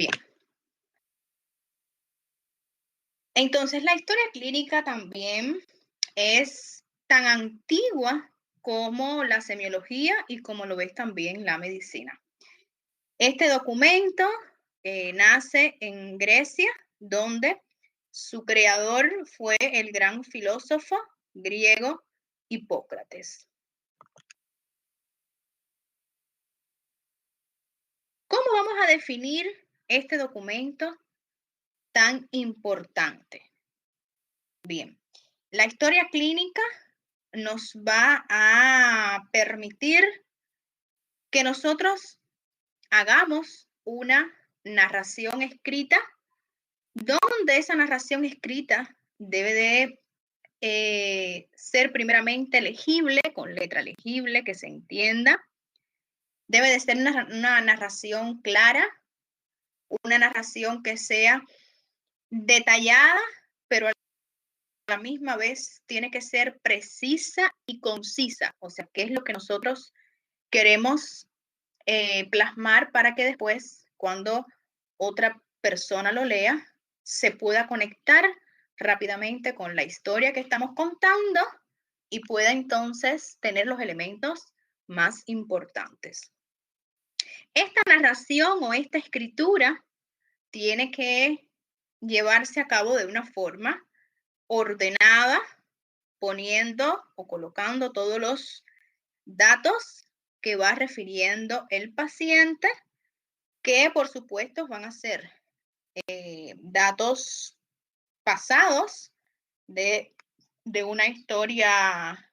Bien. Entonces, la historia clínica también es tan antigua como la semiología y como lo ves también la medicina. Este documento nace en Grecia, donde su creador fue el gran filósofo griego Hipócrates. ¿Cómo vamos a definir este documento tan importante? Bien, la historia clínica nos va a permitir que nosotros hagamos una narración escrita, donde esa narración escrita debe de ser primeramente legible, con letra legible, que se entienda. Debe de ser una narración clara, una narración que sea detallada, pero a la misma vez tiene que ser precisa y concisa. O sea, ¿qué es lo que nosotros queremos plasmar para que después, cuando otra persona lo lea, se pueda conectar rápidamente con la historia que estamos contando y pueda entonces tener los elementos más importantes? Esta narración o esta escritura tiene que llevarse a cabo de una forma ordenada, poniendo o colocando todos los datos que va refiriendo el paciente, que por supuesto van a ser datos pasados de una historia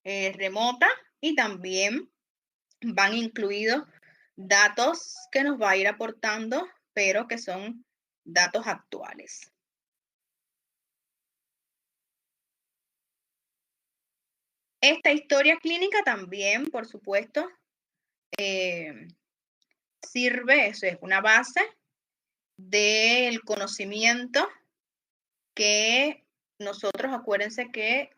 remota, y también van incluidos datos que nos va a ir aportando, pero que son datos actuales. Esta historia clínica también, por supuesto, sirve, eso es una base del conocimiento que nosotros, acuérdense que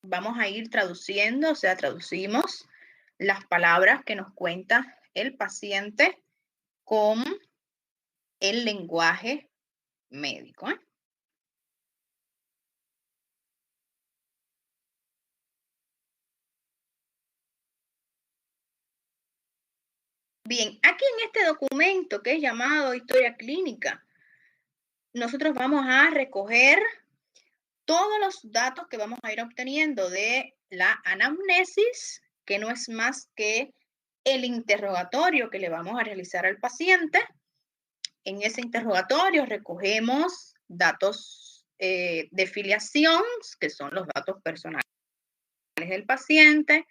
vamos a ir traduciendo, o sea, traducimos las palabras que nos cuenta el paciente con el lenguaje médico. Bien, aquí en este documento que es llamado Historia Clínica, nosotros vamos a recoger todos los datos que vamos a ir obteniendo de la anamnesis, que no es más que el interrogatorio que le vamos a realizar al paciente. En ese interrogatorio recogemos datos de filiación, que son los datos personales del paciente.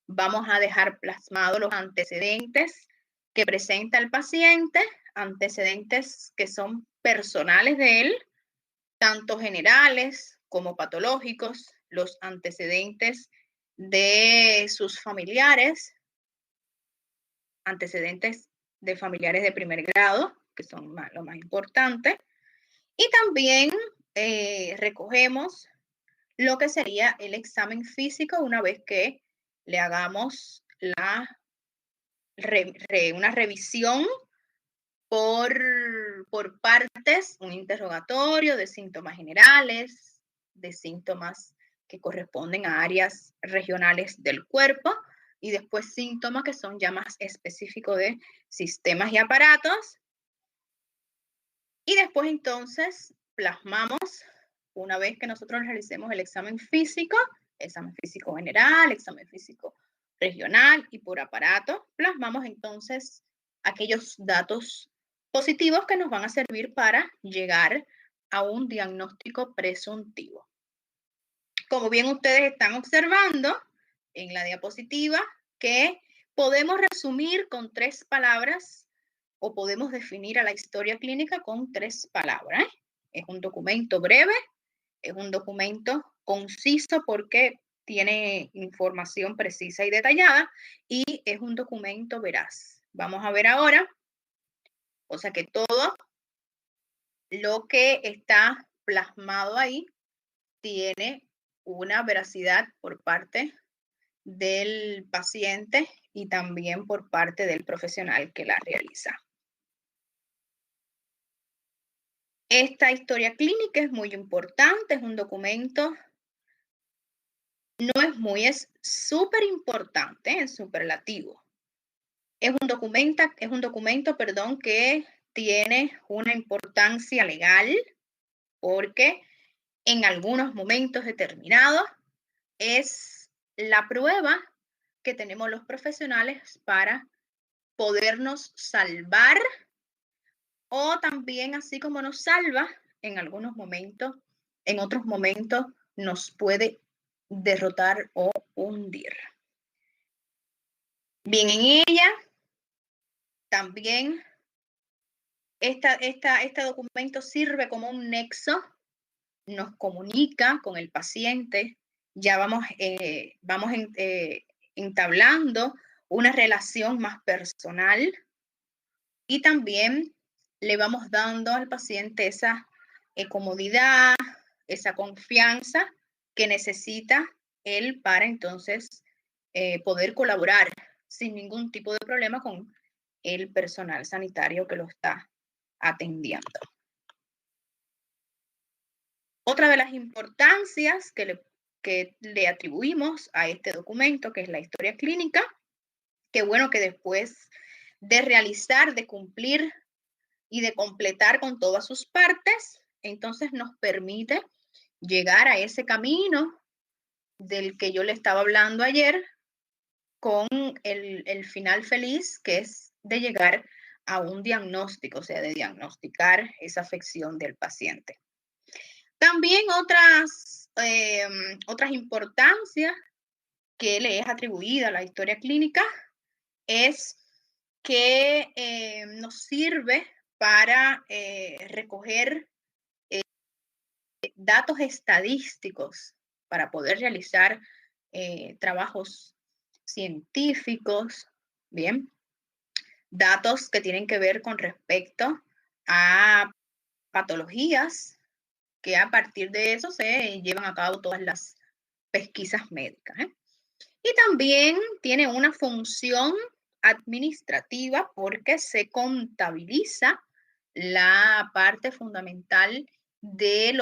Vamos a dejar plasmados los antecedentes que presenta el paciente, antecedentes que son personales de él, tanto generales como patológicos, los antecedentes de sus familiares, antecedentes de familiares de primer grado, que son lo más importante, y también recogemos lo que sería el examen físico una vez que le hagamos una revisión por partes, un interrogatorio de síntomas generales, de síntomas que corresponden a áreas regionales del cuerpo, y después síntomas que son ya más específicos de sistemas y aparatos. Y después entonces plasmamos, una vez que nosotros realicemos el examen físico general, examen físico regional y por aparato, plasmamos entonces aquellos datos positivos que nos van a servir para llegar a un diagnóstico presuntivo. Como bien ustedes están observando en la diapositiva, que podemos resumir con 3 palabras o podemos definir a la historia clínica con 3 palabras. Es un documento breve, es un documento conciso porque tiene información precisa y detallada, y es un documento veraz. Vamos a ver ahora, o sea que todo lo que está plasmado ahí tiene una veracidad por parte del paciente y también por parte del profesional que la realiza. Esta historia clínica es muy importante, es un documento, no es muy, es súper importante en superlativo. Es un documento, perdón, que tiene una importancia legal porque en algunos momentos determinados es la prueba que tenemos los profesionales para podernos salvar, o también, así como nos salva en algunos momentos, en otros momentos nos puede derrotar o hundir. Bien, en ella también este documento sirve como un nexo, nos comunica con el paciente, ya vamos entablando una relación más personal, y también le vamos dando al paciente esa comodidad, esa confianza que necesita él para entonces poder colaborar sin ningún tipo de problema con el personal sanitario que lo está atendiendo. Otra de las importancias que le atribuimos a este documento, que es la historia clínica, que bueno, que después de realizar, de cumplir y de completar con todas sus partes, entonces nos permite llegar a ese camino del que yo le estaba hablando ayer, con el final feliz, que es de llegar a un diagnóstico, o sea, de diagnosticar esa afección del paciente. También otras importancias que le es atribuida a la historia clínica es que nos sirve para recoger datos estadísticos para poder realizar trabajos científicos, bien, datos que tienen que ver con respecto a patologías, que a partir de eso se llevan a cabo todas las pesquisas médicas. Y también tiene una función administrativa porque se contabiliza la parte fundamental del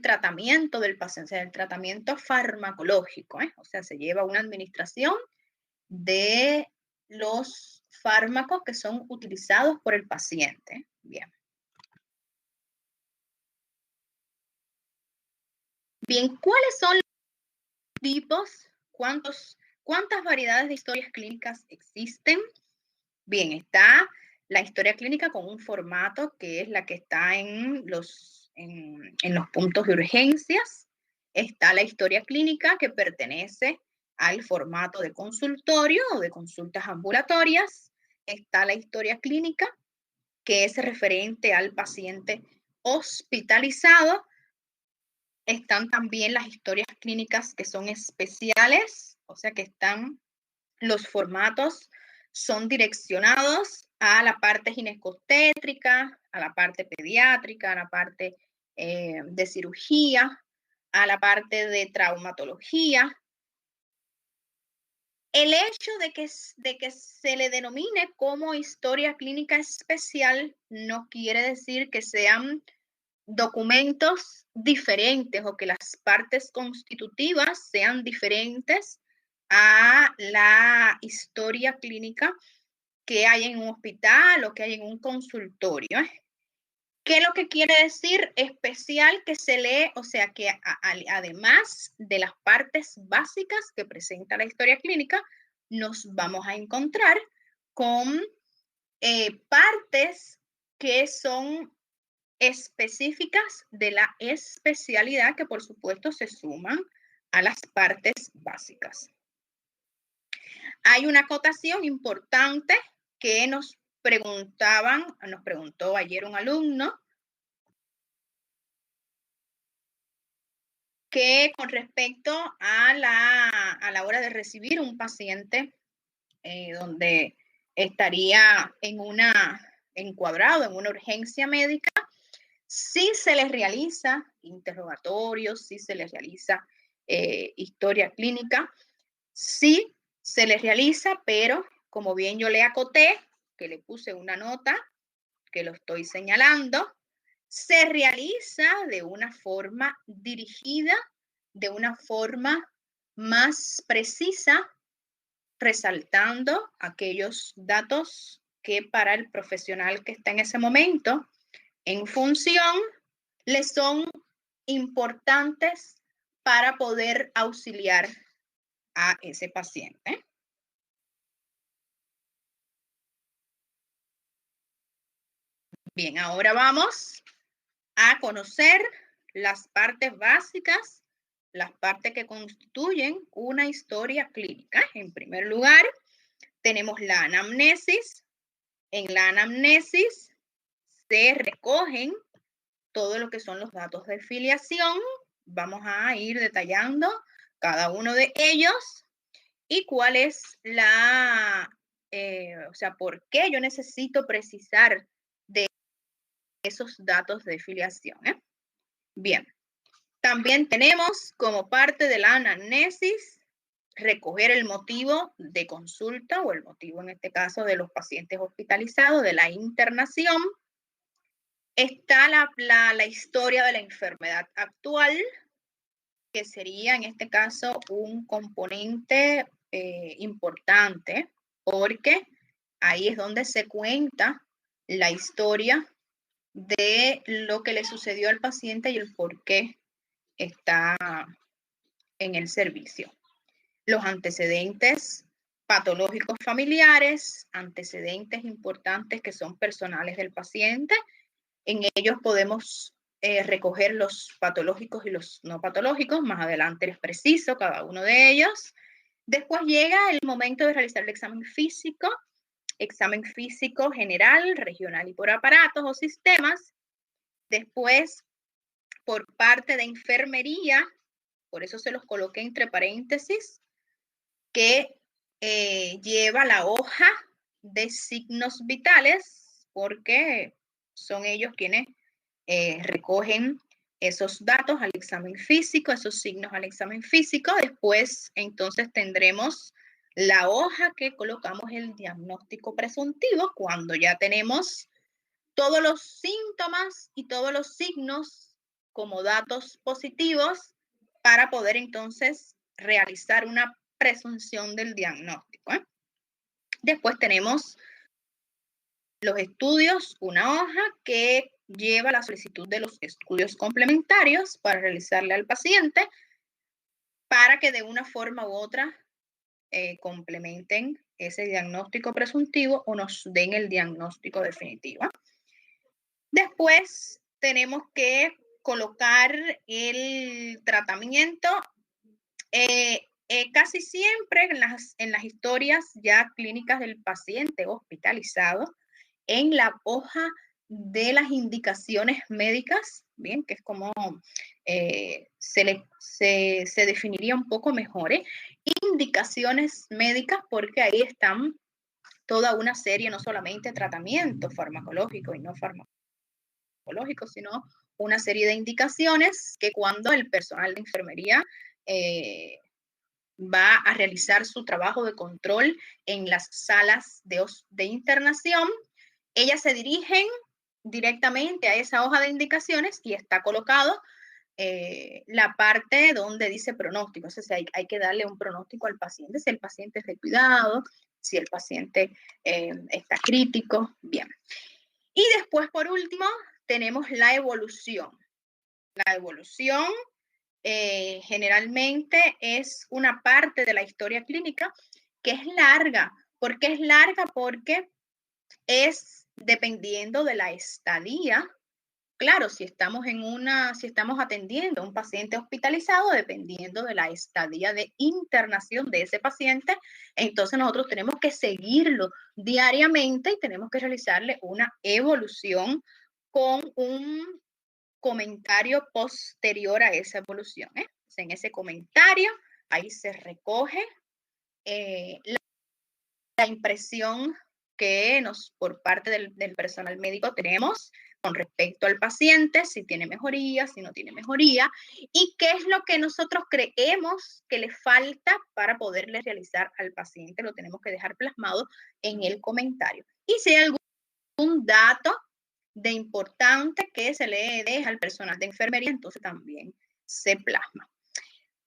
tratamiento del paciente, o sea, del tratamiento farmacológico, o sea, se lleva una administración de los fármacos que son utilizados por el paciente. Bien. Bien, ¿cuáles son los tipos? ¿Cuántas variedades de historias clínicas existen? Bien, está la historia clínica con un formato que es la que está en los puntos de urgencias. Está la historia clínica que pertenece al formato de consultorio o de consultas ambulatorias. Está la historia clínica que es referente al paciente hospitalizado. Están también las historias clínicas que son especiales, o sea que están los formatos, son direccionados a la parte ginecostétrica, a la parte pediátrica, a la parte de cirugía, a la parte de traumatología. El hecho de que se le denomine como historia clínica especial no quiere decir que sean documentos diferentes o que las partes constitutivas sean diferentes a la historia clínica que hay en un hospital o que hay en un consultorio. ¿Qué es lo que quiere decir especial? Que se lee, o sea, que además de las partes básicas que presenta la historia clínica, nos vamos a encontrar con partes que son específicas de la especialidad, que por supuesto se suman a las partes básicas. Hay una acotación importante que nos preguntó ayer un alumno, que con respecto a la hora de recibir un paciente donde estaría encuadrado en una urgencia médica, sí se les realiza interrogatorios, sí se les realiza historia clínica, sí se les realiza, pero como bien yo le acoté, que le puse una nota, que lo estoy señalando, se realiza de una forma dirigida, de una forma más precisa, resaltando aquellos datos que para el profesional que está en ese momento en función le son importantes para poder auxiliar a ese paciente. Bien, ahora vamos a conocer las partes básicas, las partes que constituyen una historia clínica. En primer lugar, tenemos la anamnesis. En la anamnesis se recogen todo lo que son los datos de filiación. Vamos a ir detallando cada uno de ellos y cuál es por qué yo necesito precisar de esos datos de filiación. Bien, también tenemos como parte de la anamnesis recoger el motivo de consulta o el motivo en este caso de los pacientes hospitalizados, de la internación. Está la historia de la enfermedad actual, que sería en este caso un componente importante, porque ahí es donde se cuenta la historia de lo que le sucedió al paciente y el por qué está en el servicio. Los antecedentes patológicos familiares, antecedentes importantes que son personales del paciente. En ellos podemos recoger los patológicos y los no patológicos. Más adelante les preciso cada uno de ellos. Después llega el momento de realizar el examen físico general, regional y por aparatos o sistemas. Después, por parte de enfermería, por eso se los coloqué entre paréntesis, que lleva la hoja de signos vitales, porque son ellos quienes recogen esos datos al examen físico, esos signos al examen físico. Después, entonces, tendremos la hoja que colocamos el diagnóstico presuntivo cuando ya tenemos todos los síntomas y todos los signos como datos positivos para poder entonces realizar una presunción del diagnóstico. Después tenemos los estudios, una hoja que lleva la solicitud de los estudios complementarios para realizarle al paciente para que de una forma u otra complementen ese diagnóstico presuntivo o nos den el diagnóstico definitivo. Después tenemos que colocar el tratamiento. Casi siempre en las historias ya clínicas del paciente hospitalizado, en la hoja de las indicaciones médicas, bien, que es como se definiría un poco mejor, indicaciones médicas, porque ahí están toda una serie, no solamente tratamientos farmacológicos y no farmacológicos, sino una serie de indicaciones que cuando el personal de enfermería va a realizar su trabajo de control en las salas de internación, ellas se dirigen directamente a esa hoja de indicaciones y está colocado la parte donde dice pronóstico. O sea, hay que darle un pronóstico al paciente, si el paciente es de cuidado, si el paciente está crítico, bien. Y después, por último, tenemos la evolución. La evolución generalmente es una parte de la historia clínica que es larga. ¿Por qué es larga? Porque es dependiendo de la estadía. Claro, si estamos atendiendo a un paciente hospitalizado, dependiendo de la estadía de internación de ese paciente, entonces nosotros tenemos que seguirlo diariamente y tenemos que realizarle una evolución con un comentario posterior a esa evolución. En ese comentario, ahí se recoge la impresión que por parte del personal médico tenemos con respecto al paciente, si tiene mejoría, si no tiene mejoría, y qué es lo que nosotros creemos que le falta para poderle realizar al paciente. Lo tenemos que dejar plasmado en el comentario. Y si hay algún dato de importante que se le deja al personal de enfermería, entonces también se plasma.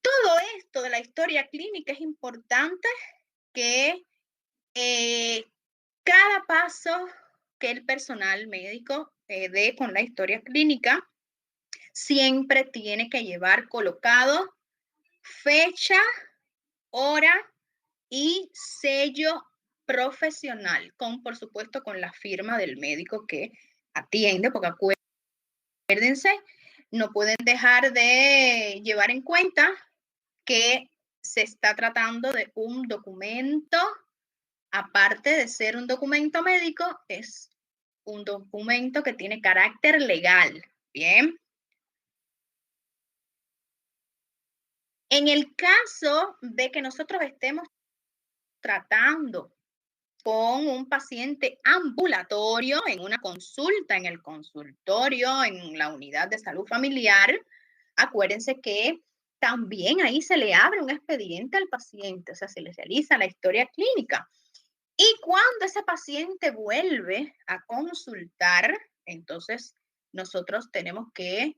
Todo esto de la historia clínica es importante que cada paso que el personal médico dé con la historia clínica siempre tiene que llevar colocado fecha, hora y sello profesional, por supuesto, con la firma del médico que atiende, porque acuérdense, no pueden dejar de llevar en cuenta que se está tratando de un documento, aparte de ser un documento médico, es un documento que tiene carácter legal. Bien. En el caso de que nosotros estemos tratando con un paciente ambulatorio, en una consulta, en el consultorio, en la unidad de salud familiar, acuérdense que también ahí se le abre un expediente al paciente, o sea, se le realiza la historia clínica. Y cuando ese paciente vuelve a consultar, entonces nosotros tenemos que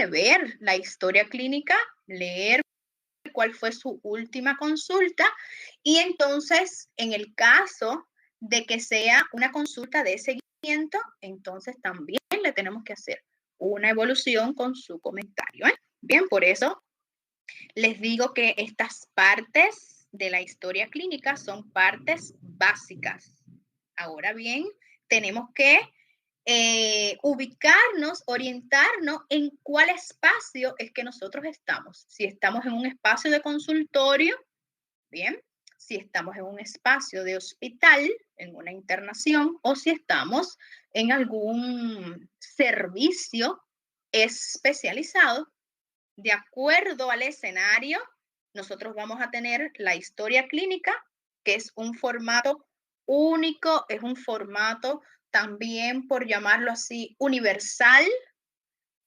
ver la historia clínica, leer cuál fue su última consulta y entonces en el caso de que sea una consulta de seguimiento, entonces también le tenemos que hacer una evolución con su comentario. Bien, por eso les digo que estas partes de la historia clínica son partes básicas. Ahora bien, tenemos que ubicarnos, orientarnos en cuál espacio es que nosotros estamos. Si estamos en un espacio de consultorio, bien, si estamos en un espacio de hospital, en una internación, o si estamos en algún servicio especializado, de acuerdo al escenario, nosotros vamos a tener la historia clínica, que es un formato único, es un formato también, por llamarlo así, universal.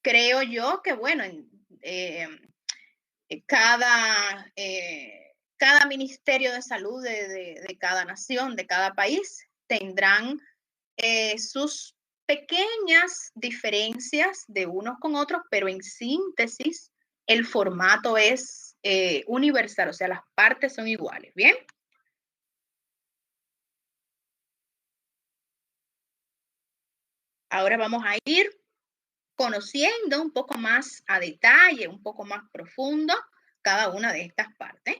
Creo yo que, bueno, cada ministerio de salud de cada nación, de cada país, tendrán sus pequeñas diferencias de unos con otros, pero en síntesis, el formato es universal, o sea, las partes son iguales, ¿bien? Ahora vamos a ir conociendo un poco más a detalle, un poco más profundo, cada una de estas partes.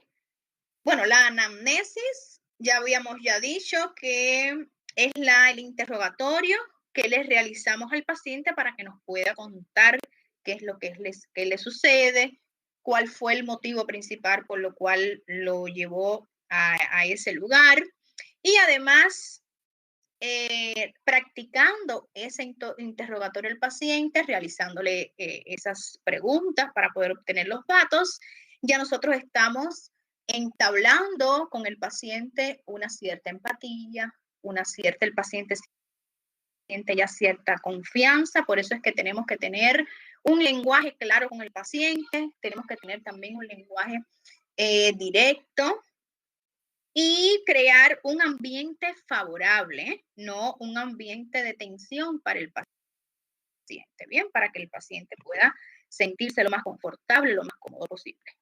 Bueno, la anamnesis, ya habíamos dicho que es el interrogatorio que le realizamos al paciente para que nos pueda contar qué es lo que le sucede, cuál fue el motivo principal por lo cual lo llevó a ese lugar. Y además, practicando ese interrogatorio al paciente, realizándole esas preguntas para poder obtener los datos, ya nosotros estamos entablando con el paciente una cierta empatía, el paciente siente ya cierta confianza, por eso es que tenemos que tener un lenguaje claro con el paciente, tenemos que tener también un lenguaje directo y crear un ambiente favorable, no un ambiente de tensión para el paciente, bien, para que el paciente pueda sentirse lo más confortable, lo más cómodo posible.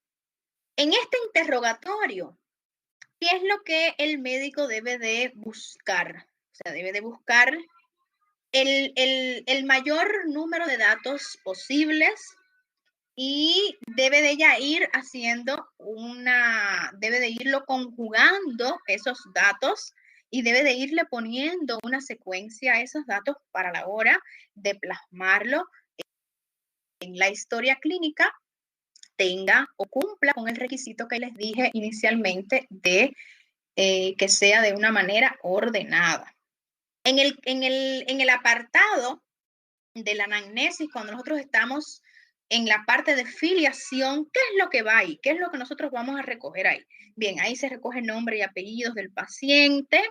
En este interrogatorio, ¿qué es lo que el médico debe de buscar? O sea, debe de buscar el mayor número de datos posibles y debe de ella ir debe de irlo conjugando esos datos y debe de irle poniendo una secuencia a esos datos para la hora de plasmarlo en la historia clínica, tenga o cumpla con el requisito que les dije inicialmente de que sea de una manera ordenada. En el apartado de la anamnesis, cuando nosotros estamos en la parte de filiación, ¿qué es lo que va ahí? ¿Qué es lo que nosotros vamos a recoger ahí? Bien, ahí se recoge nombre y apellidos del paciente,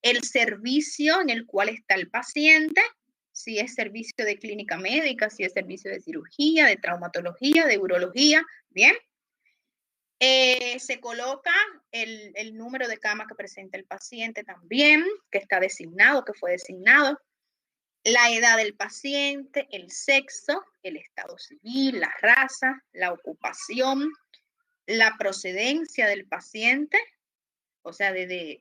el servicio en el cual está el paciente, si es servicio de clínica médica, si es servicio de cirugía, de traumatología, de urología, ¿bien? Se coloca el número de cama que presenta el paciente también, que está designado, que fue designado, la edad del paciente, el sexo, el estado civil, la raza, la ocupación, la procedencia del paciente, o sea, de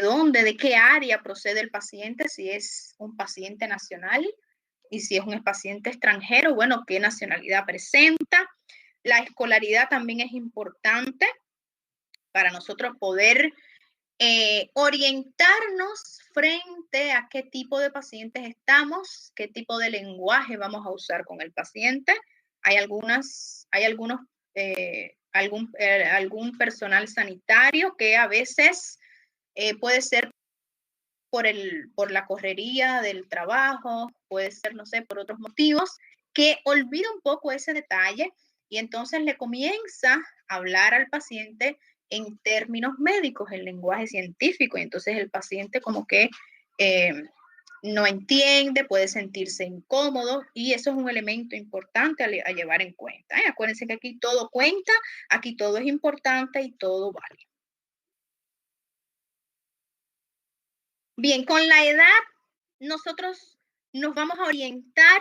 dónde, de qué área procede el paciente, si es un paciente nacional y si es un paciente extranjero, bueno, qué nacionalidad presenta. La escolaridad también es importante para nosotros poder orientarnos frente a qué tipo de pacientes estamos, qué tipo de lenguaje vamos a usar con el paciente. Hay algún personal sanitario que a veces puede ser por la correría del trabajo, puede ser, no sé, por otros motivos, que olvida un poco ese detalle y entonces le comienza a hablar al paciente en términos médicos, en lenguaje científico, y entonces el paciente como que no entiende, puede sentirse incómodo, y eso es un elemento importante a llevar en cuenta. Acuérdense que aquí todo cuenta, aquí todo es importante y todo vale. Bien, con la edad nosotros nos vamos a orientar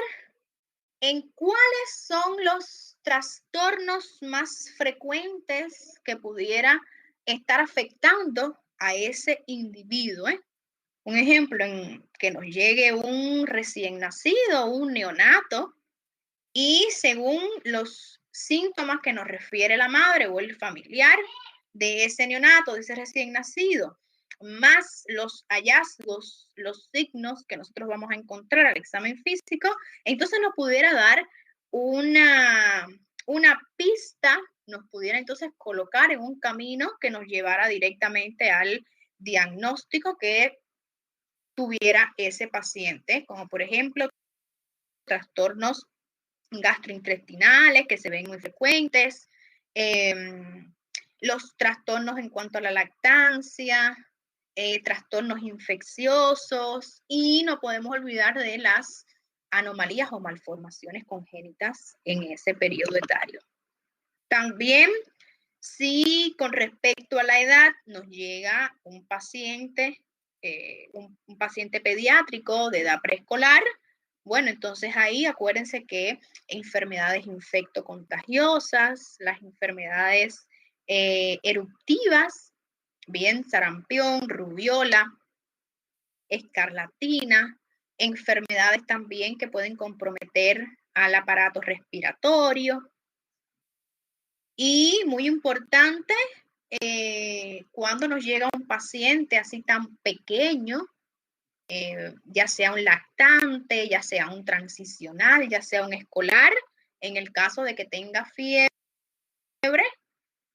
en cuáles son los trastornos más frecuentes que pudiera estar afectando a ese individuo. Un ejemplo, en que nos llegue un recién nacido, un neonato, y según los síntomas que nos refiere la madre o el familiar de ese neonato, de ese recién nacido, más los hallazgos, los signos que nosotros vamos a encontrar al examen físico, entonces nos pudiera dar una pista, nos pudiera entonces colocar en un camino que nos llevara directamente al diagnóstico que tuviera ese paciente, como por ejemplo trastornos gastrointestinales que se ven muy frecuentes, los trastornos en cuanto a la lactancia, trastornos infecciosos, y no podemos olvidar de las anomalías o malformaciones congénitas en ese periodo etario. También, si con respecto a la edad nos llega un paciente pediátrico de edad preescolar, bueno, entonces ahí acuérdense que enfermedades infectocontagiosas, las enfermedades eruptivas, bien, sarampión, rubiola, escarlatina, enfermedades también que pueden comprometer al aparato respiratorio. Y muy importante, cuando nos llega un paciente así tan pequeño, ya sea un lactante, ya sea un transicional, ya sea un escolar, en el caso de que tenga fiebre,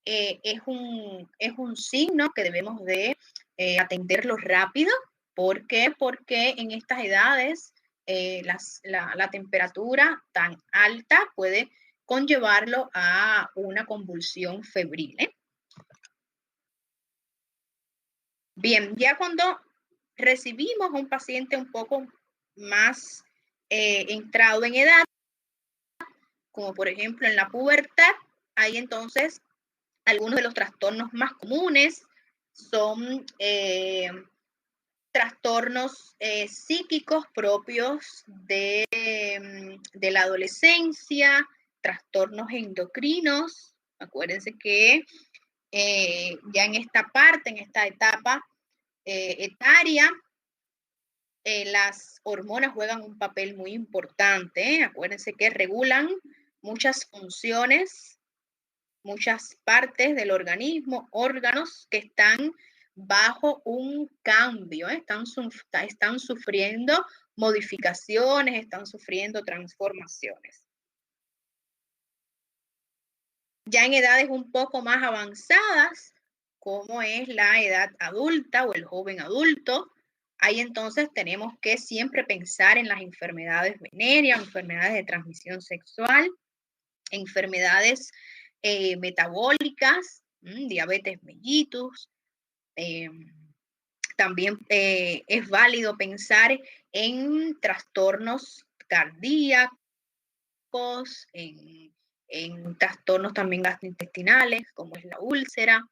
es un signo que debemos de atenderlo rápido. ¿Por qué? Porque en estas edades la temperatura tan alta puede conllevarlo a una convulsión febril. Bien, ya cuando recibimos un paciente un poco más entrado en edad, como por ejemplo en la pubertad, ahí entonces algunos de los trastornos más comunes son trastornos psíquicos propios de la adolescencia, trastornos endocrinos. Acuérdense que ya en esta parte, en esta etapa etaria, las hormonas juegan un papel muy importante. Acuérdense que regulan muchas funciones, muchas partes del organismo, órganos que están bajo un cambio, están sufriendo modificaciones, están sufriendo transformaciones. Ya en edades un poco más avanzadas, como es la edad adulta o el joven adulto, ahí entonces tenemos que siempre pensar en las enfermedades venéreas, enfermedades de transmisión sexual, enfermedades metabólicas, diabetes mellitus. También es válido pensar en trastornos cardíacos, en en trastornos también gastrointestinales, como es la úlcera.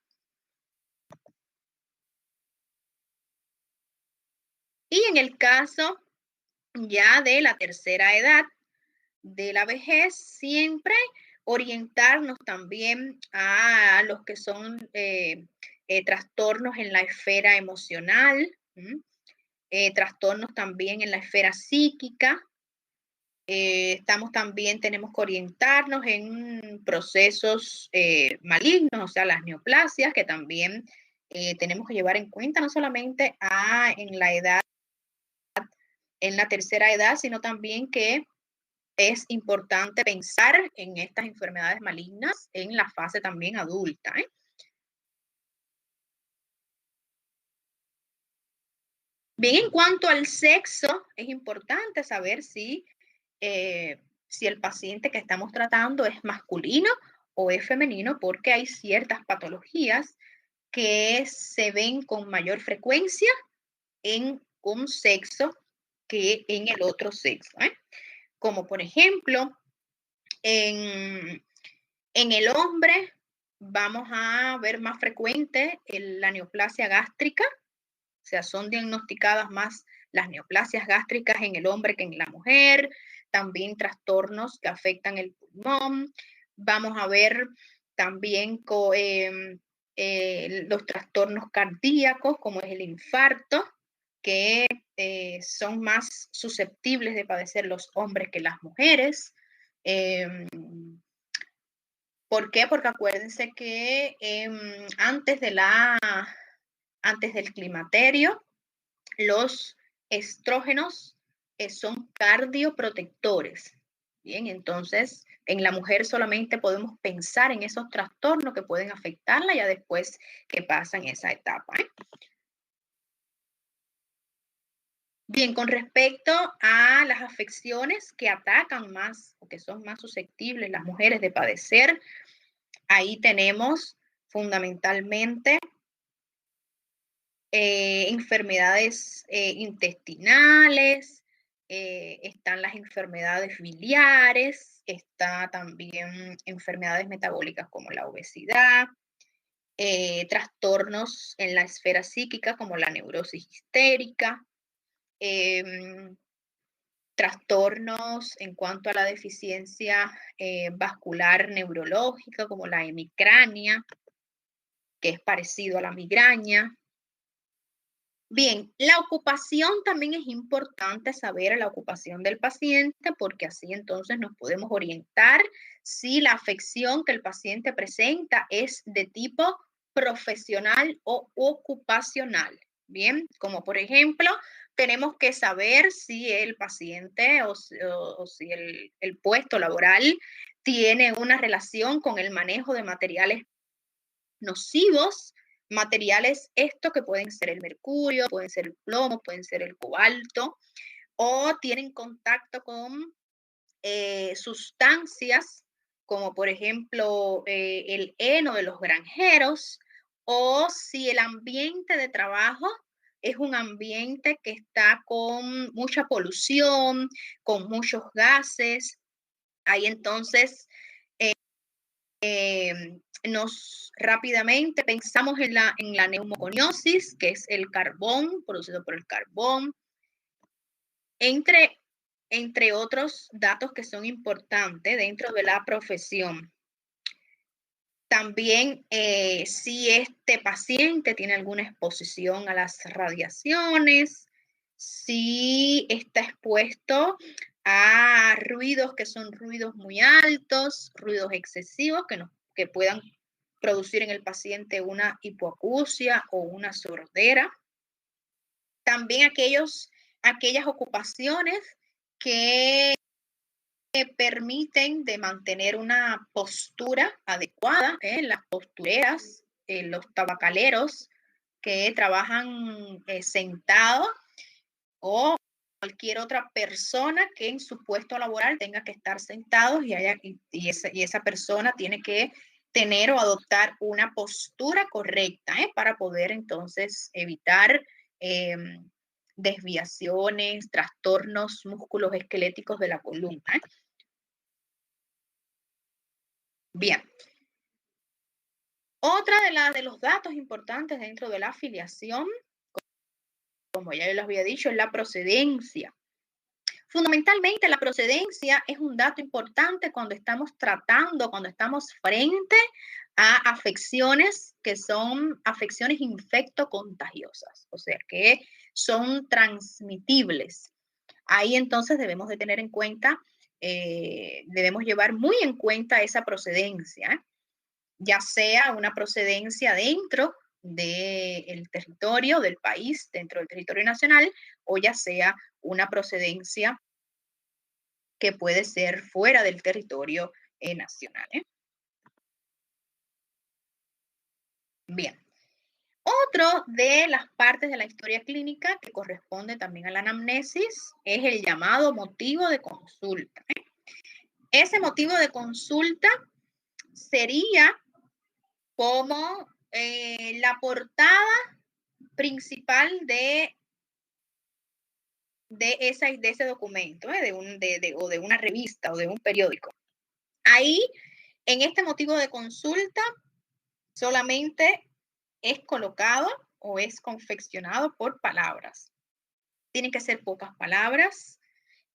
Y en el caso ya de la tercera edad, de la vejez, siempre orientarnos también a los que son trastornos en la esfera emocional, trastornos también en la esfera psíquica. Estamos también, tenemos que orientarnos en procesos malignos, o sea, las neoplasias, que también tenemos que llevar en cuenta no solamente en la edad, en la tercera edad, sino también que es importante pensar en estas enfermedades malignas en la fase también adulta. Bien, en cuanto al sexo, es importante saber si el paciente que estamos tratando es masculino o es femenino, porque hay ciertas patologías que se ven con mayor frecuencia en un sexo que en el otro sexo. Como por ejemplo, en el hombre vamos a ver más frecuente la neoplasia gástrica, o sea, son diagnosticadas más las neoplasias gástricas en el hombre que en la mujer, también trastornos que afectan el pulmón. Vamos a ver también los trastornos cardíacos, como es el infarto, que son más susceptibles de padecer los hombres que las mujeres. ¿Por qué? Porque acuérdense que antes del climaterio, los estrógenos son cardioprotectores. Bien, entonces en la mujer solamente podemos pensar en esos trastornos que pueden afectarla ya después que pasan esa etapa. Bien, con respecto a las afecciones que atacan más o que son más susceptibles las mujeres de padecer, ahí tenemos fundamentalmente enfermedades intestinales, están las enfermedades biliares, está también enfermedades metabólicas como la obesidad, trastornos en la esfera psíquica como la neurosis histérica, trastornos en cuanto a la deficiencia vascular neurológica como la hemicrania, que es parecido a la migraña. Bien, la ocupación también es importante saber la ocupación del paciente porque así entonces nos podemos orientar si la afección que el paciente presenta es de tipo profesional o ocupacional. Bien, como por ejemplo, tenemos que saber si el paciente o si el puesto laboral tiene una relación con el manejo de materiales nocivos, materiales estos que pueden ser el mercurio, pueden ser el plomo, pueden ser el cobalto, o tienen contacto con sustancias como por ejemplo el heno de los granjeros, o si el ambiente de trabajo es un ambiente que está con mucha polución, con muchos gases, ahí entonces nos rápidamente pensamos en la neumoconiosis, que es el carbón, producido por el carbón, entre otros datos que son importantes dentro de la profesión. También si este paciente tiene alguna exposición a las radiaciones, si está expuesto a ruidos que son ruidos muy altos, ruidos excesivos que puedan producir en el paciente una hipoacusia o una sordera. También aquellas ocupaciones que permiten de mantener una postura adecuada, las postureras, los tabacaleros que trabajan sentados, o cualquier otra persona que en su puesto laboral tenga que estar sentados y esa persona tiene que tener o adoptar una postura correcta para poder entonces evitar desviaciones, trastornos musculoesqueléticos de la columna. Bien. Otra de los datos importantes dentro de la afiliación, como ya les había dicho, es la procedencia. Fundamentalmente, la procedencia es un dato importante cuando estamos frente a afecciones que son afecciones infectocontagiosas, o sea, que son transmitibles. Ahí entonces debemos de tener en cuenta, debemos llevar muy en cuenta esa procedencia, ya sea una procedencia dentro del territorio del país, dentro del territorio nacional, o ya sea una procedencia que puede ser fuera del territorio nacional. Bien. Otro de las partes de la historia clínica que corresponde también a la anamnesis es el llamado motivo de consulta. Ese motivo de consulta sería como la portada principal de ese documento, o de una revista o de un periódico. Ahí, en este motivo de consulta, solamente es colocado o es confeccionado por palabras. Tienen que ser pocas palabras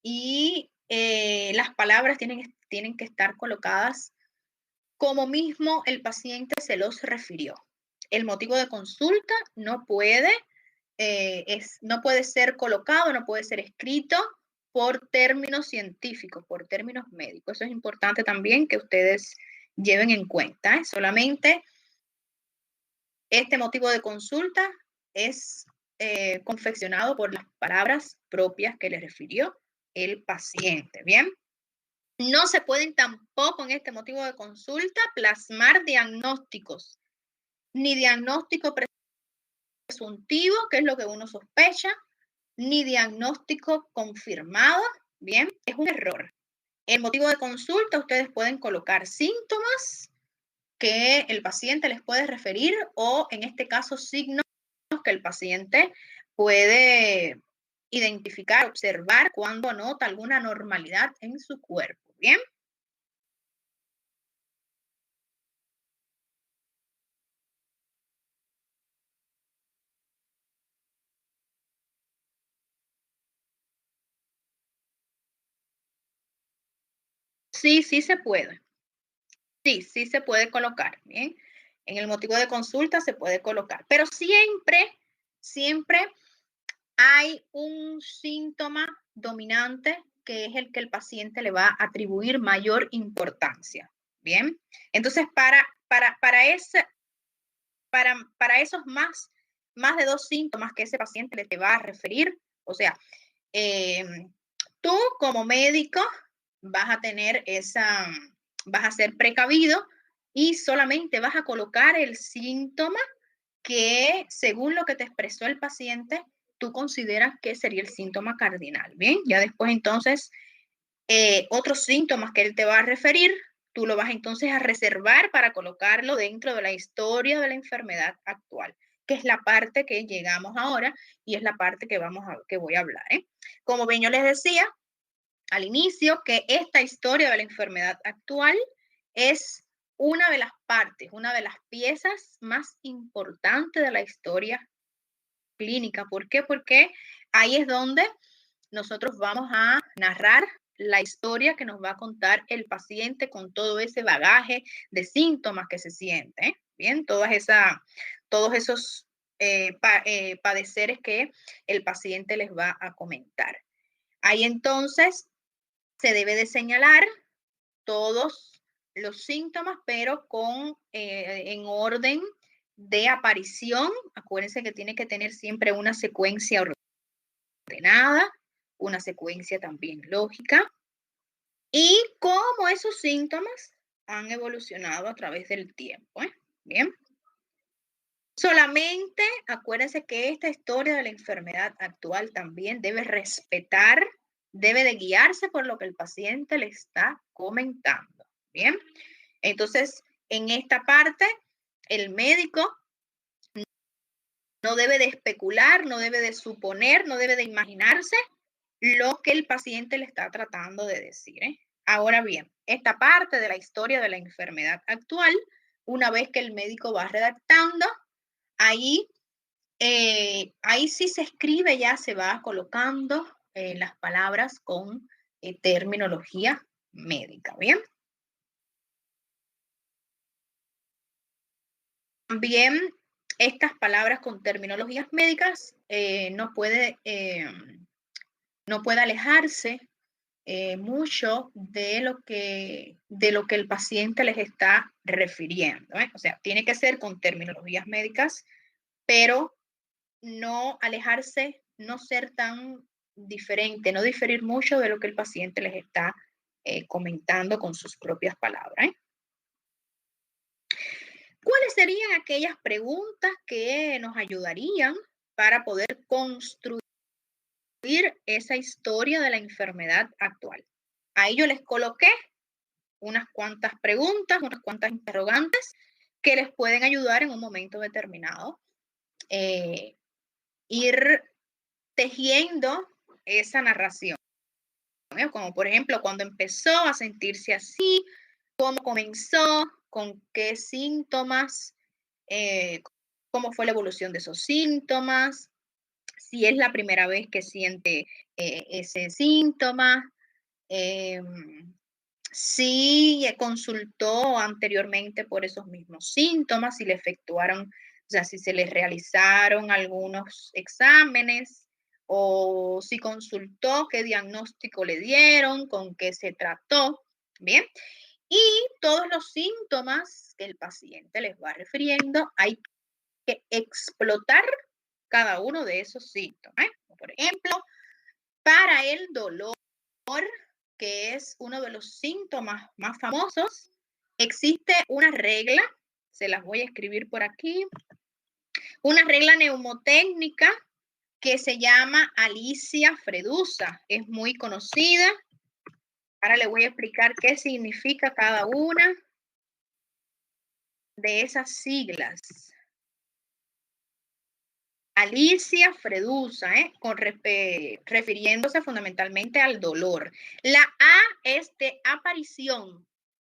y las palabras tienen que estar colocadas como mismo el paciente se los refirió. El motivo de consulta no puede ser colocado, no puede ser escrito por términos científicos, por términos médicos. Eso es importante también que ustedes lleven en cuenta. Solamente este motivo de consulta es confeccionado por las palabras propias que le refirió el paciente. Bien. No se pueden tampoco en este motivo de consulta plasmar diagnósticos, ni diagnóstico presuntivo, que es lo que uno sospecha, ni diagnóstico confirmado. Bien, es un error. El motivo de consulta, ustedes pueden colocar síntomas que el paciente les puede referir o, en este caso, signos que el paciente puede identificar, observar cuando nota alguna anormalidad en su cuerpo. Bien. Sí, sí se puede. Sí, sí se puede colocar, ¿bien? En el motivo de consulta se puede colocar, pero siempre hay un síntoma dominante que es el que el paciente le va a atribuir mayor importancia, ¿bien? Entonces, para esos más de 2 síntomas que ese paciente le te va a referir, o sea, tú como médico vas a tener vas a ser precavido y solamente vas a colocar el síntoma que, según lo que te expresó el paciente, tú consideras que sería el síntoma cardinal. Bien, ya después entonces, otros síntomas que él te va a referir, tú lo vas entonces a reservar para colocarlo dentro de la historia de la enfermedad actual, que es la parte que llegamos ahora y es la parte que voy a hablar. Como bien yo les decía al inicio, que esta historia de la enfermedad actual es una de las partes, una de las piezas más importantes de la historia clínica. ¿Por qué? Porque ahí es donde nosotros vamos a narrar la historia que nos va a contar el paciente con todo ese bagaje de síntomas que se siente. Bien, todos esos padeceres que el paciente les va a comentar. Ahí entonces se debe de señalar todos los síntomas, pero en orden de aparición. Acuérdense que tiene que tener siempre una secuencia ordenada, una secuencia también lógica, y cómo esos síntomas han evolucionado a través del tiempo. Bien. Solamente acuérdense que esta historia de la enfermedad actual también debe de guiarse por lo que el paciente le está comentando. Bien. Entonces, en esta parte, el médico no debe de especular, no debe de suponer, no debe de imaginarse lo que el paciente le está tratando de decir. Ahora bien, esta parte de la historia de la enfermedad actual, una vez que el médico va redactando, ahí sí se escribe, ya se va colocando las palabras con terminología médica, ¿bien? También estas palabras con terminologías médicas no puede alejarse mucho de lo que el paciente les está refiriendo, ¿eh? O sea, tiene que ser con terminologías médicas, pero no alejarse, no ser tan diferente, no diferir mucho de lo que el paciente les está comentando con sus propias palabras, ¿eh? ¿Cuáles serían aquellas preguntas que nos ayudarían para poder construir esa historia de la enfermedad actual? Ahí yo les coloqué unas cuantas preguntas, unas cuantas interrogantes que les pueden ayudar en un momento determinado. Ir tejiendo esa narración, ¿eh? Como por ejemplo, cuando empezó a sentirse así, cómo comenzó, con qué síntomas, cómo fue la evolución de esos síntomas, si es la primera vez que siente ese síntoma, eh, si consultó anteriormente por esos mismos síntomas, si le efectuaron, o sea, si se les realizaron algunos exámenes o si consultó, qué diagnóstico le dieron, con qué se trató, ¿bien? Y todos los síntomas que el paciente les va refiriendo, hay que explotar cada uno de esos síntomas, ¿eh? Por ejemplo, para el dolor, que es uno de los síntomas más famosos, existe una regla, se las voy a escribir por aquí, una regla neumotécnica que se llama Alicia Fredusa. Es muy conocida. Ahora le voy a explicar qué significa cada una de esas siglas. Alicia Fredusa, refiriéndose fundamentalmente al dolor. La A es de aparición,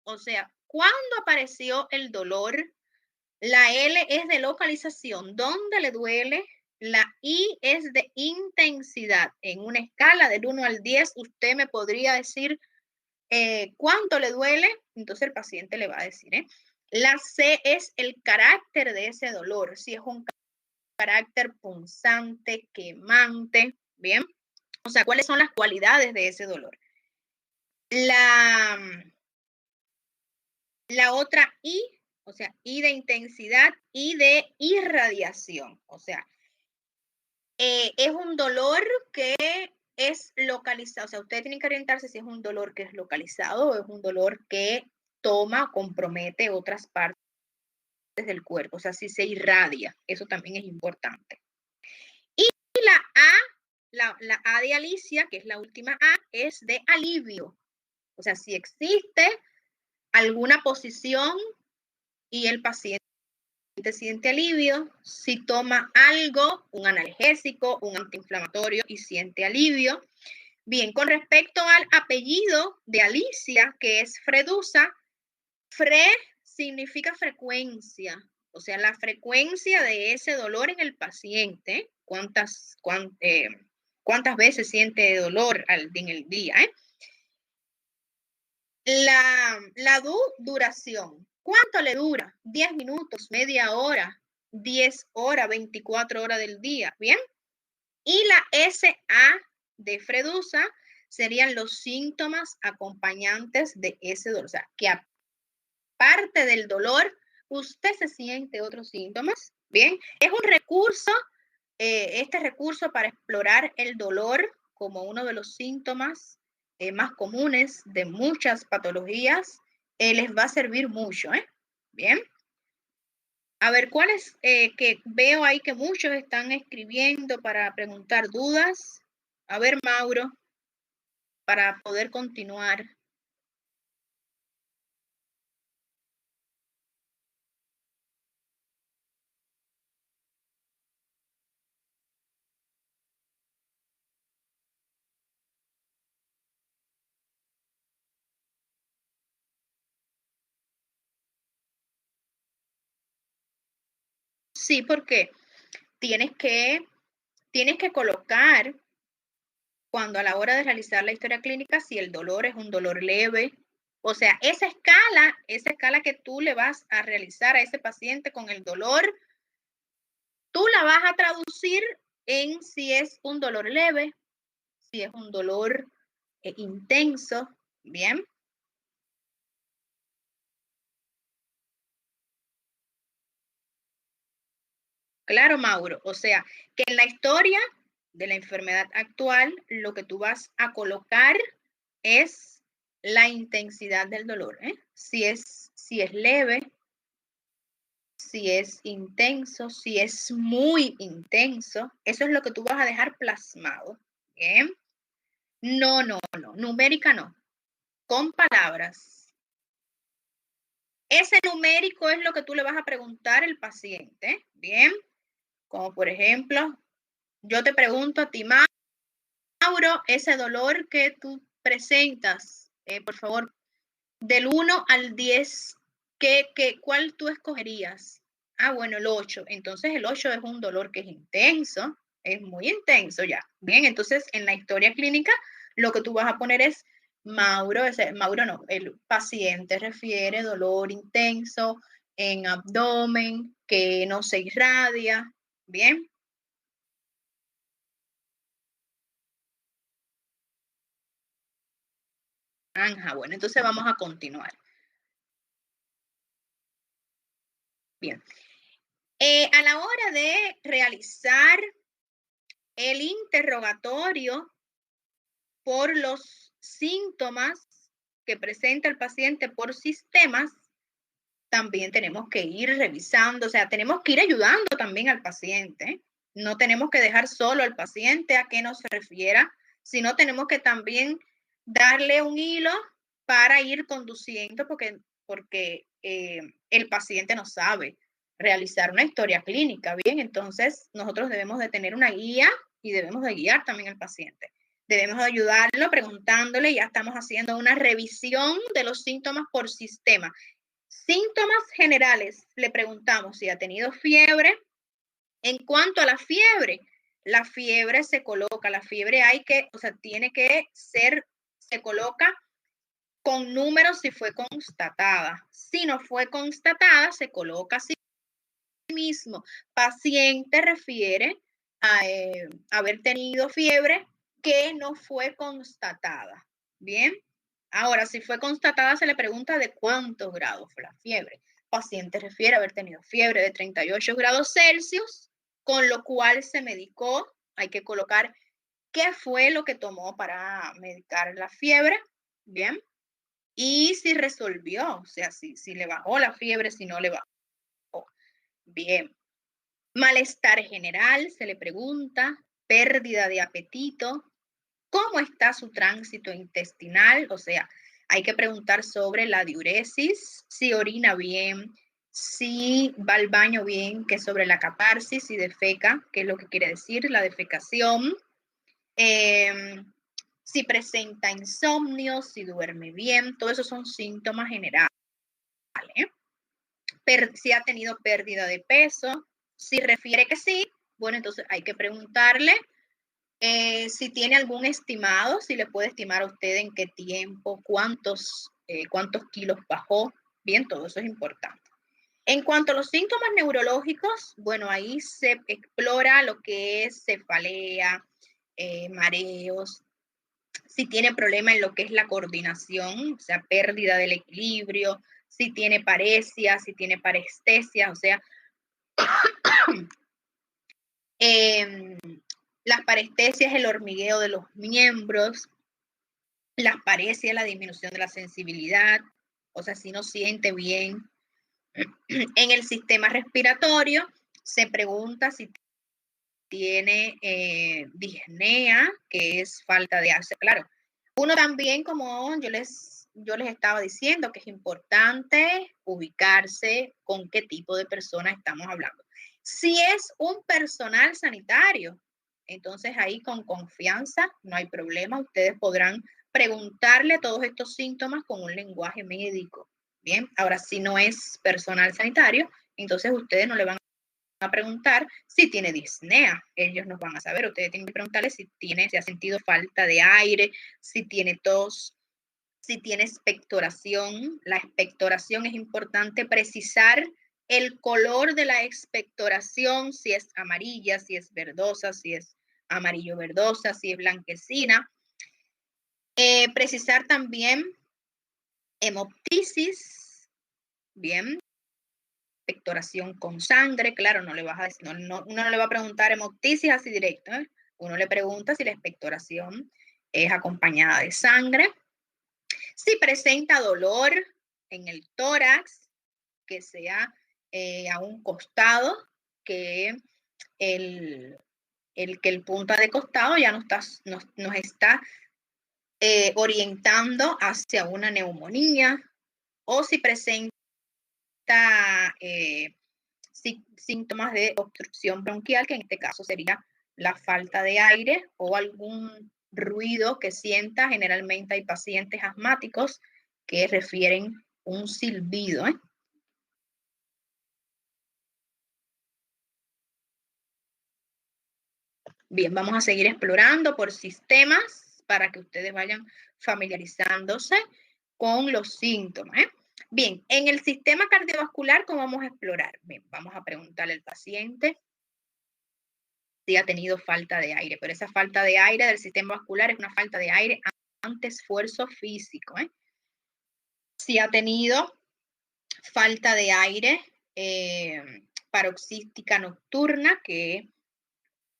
o sea, ¿cuándo apareció el dolor? La L es de localización, ¿dónde le duele? La I es de intensidad. En una escala del 1 al 10, usted me podría decir cuánto le duele, entonces el paciente le va a decir. La C es el carácter de ese dolor, si es un carácter punzante, quemante, ¿bien? O sea, ¿cuáles son las cualidades de ese dolor? La otra I, o sea, I de intensidad, I de irradiación, o sea, es un dolor que es localizado, o sea, usted tiene que orientarse si es un dolor que es localizado o es un dolor que toma, compromete otras partes del cuerpo, o sea, si se irradia, eso también es importante. Y la A, la A de Alicia, que es la última A, es de alivio, o sea, si existe alguna posición y el paciente siente alivio, si toma algo, un analgésico, un antiinflamatorio y siente alivio. Bien, con respecto al apellido de Alicia, que es Fredusa, Fre significa frecuencia, o sea, la frecuencia de ese dolor en el paciente, cuántas veces siente dolor en el día, ¿eh? La duración, ¿cuánto le dura? 10 minutos, media hora, 10 horas, 24 horas del día, ¿bien? Y la SA de Fredusa serían los síntomas acompañantes de ese dolor, o sea, que aparte del dolor, usted se siente otros síntomas, ¿bien? Es un recurso, este recurso para explorar el dolor como uno de los síntomas más comunes de muchas patologías, les va a servir mucho, ¿eh? Bien. A ver, ¿cuáles que veo ahí que muchos están escribiendo para preguntar dudas? A ver, Mauro, para poder continuar. Sí, porque tienes que colocar, cuando a la hora de realizar la historia clínica, si el dolor es un dolor leve, o sea, esa escala que tú le vas a realizar a ese paciente con el dolor, tú la vas a traducir en si es un dolor leve, si es un dolor intenso, ¿bien? Claro, Mauro. O sea, que en la historia de la enfermedad actual, lo que tú vas a colocar es la intensidad del dolor, ¿eh? Si es leve, si es intenso, si es muy intenso, eso es lo que tú vas a dejar plasmado, ¿bien? No, numérica no, con palabras. Ese numérico es lo que tú le vas a preguntar al paciente, ¿bien? Como por ejemplo, yo te pregunto a ti, Mauro, ese dolor que tú presentas, por favor, del 1 al 10, ¿cuál tú escogerías? Ah, bueno, el 8. Entonces el 8 es un dolor que es intenso, es muy intenso ya. Bien, entonces en la historia clínica lo que tú vas a poner es Mauro, Mauro no, el paciente refiere dolor intenso en abdomen que no se irradia. Bien. Anja, bueno, entonces vamos a continuar. Bien. A la hora de realizar el interrogatorio por los síntomas que presenta el paciente por sistemas, también tenemos que ir revisando, o sea, tenemos que ir ayudando también al paciente. No tenemos que dejar solo al paciente a qué nos refiera, sino tenemos que también darle un hilo para ir conduciendo, porque el paciente no sabe realizar una historia clínica, ¿bien? Entonces, nosotros debemos de tener una guía y debemos de guiar también al paciente. Debemos de ayudarlo preguntándole, ya estamos haciendo una revisión de los síntomas por sistema. Síntomas generales, le preguntamos si ha tenido fiebre. En cuanto a la fiebre se coloca, la fiebre tiene que ser, se coloca con números si fue constatada. Si no fue constatada, se coloca así mismo. Paciente refiere a haber tenido fiebre que no fue constatada. Bien. Ahora, si fue constatada, se le pregunta de cuántos grados fue la fiebre. Paciente refiere a haber tenido fiebre de 38 grados Celsius, con lo cual se medicó. Hay que colocar qué fue lo que tomó para medicar la fiebre. Bien. Y si resolvió, o sea, si le bajó la fiebre, si no le bajó. Bien. Malestar general, se le pregunta, pérdida de apetito, cómo está su tránsito intestinal, o sea, hay que preguntar sobre la diuresis, si orina bien, si va al baño bien, que es sobre la catarsis, si defeca, que es lo que quiere decir la defecación, si presenta insomnio, si duerme bien, todos esos son síntomas generales. Si ha tenido pérdida de peso, si refiere que sí, bueno, entonces hay que preguntarle si tiene algún estimado, si le puede estimar a usted en qué tiempo, cuántos kilos bajó. Bien, todo eso es importante. En cuanto a los síntomas neurológicos, bueno, ahí se explora lo que es cefalea, mareos, si tiene problema en lo que es la coordinación, o sea, pérdida del equilibrio, si tiene paresia, si tiene parestesia, o sea, las parestesias, el hormigueo de los miembros, las parecias, la disminución de la sensibilidad, o sea, si no siente bien. En el sistema respiratorio se pregunta si tiene disnea, que es falta de aire. Claro, uno también, como yo les estaba diciendo, que es importante ubicarse con qué tipo de persona estamos hablando. Si es un personal sanitario, entonces ahí con confianza, no hay problema, ustedes podrán preguntarle todos estos síntomas con un lenguaje médico. Bien, ahora si no es personal sanitario, entonces ustedes no le van a preguntar si tiene disnea. Ellos nos van a saber. Ustedes tienen que preguntarle si ha sentido falta de aire, si tiene tos, si tiene expectoración. La expectoración es importante precisar el color de la expectoración, si es amarilla, si es verdosa, si es amarillo verdosa, si es blanquecina. Precisar también hemoptisis, bien, expectoración con sangre, claro, no le vas a decir, uno no le va a preguntar hemoptisis así directo, ¿eh? Uno le pregunta si la expectoración es acompañada de sangre. Si presenta dolor en el tórax, que sea a un costado, que el punto de costado ya nos está orientando hacia una neumonía, o si presenta síntomas de obstrucción bronquial, que en este caso sería la falta de aire o algún ruido que sienta. Generalmente hay pacientes asmáticos que refieren un silbido, ¿eh? Bien, vamos a seguir explorando por sistemas para que ustedes vayan familiarizándose con los síntomas, ¿eh? Bien, en el sistema cardiovascular, ¿cómo vamos a explorar? Bien, vamos a preguntarle al paciente si ha tenido falta de aire, pero esa falta de aire del sistema vascular es una falta de aire ante esfuerzo físico, ¿eh? Si ha tenido falta de aire paroxística nocturna, que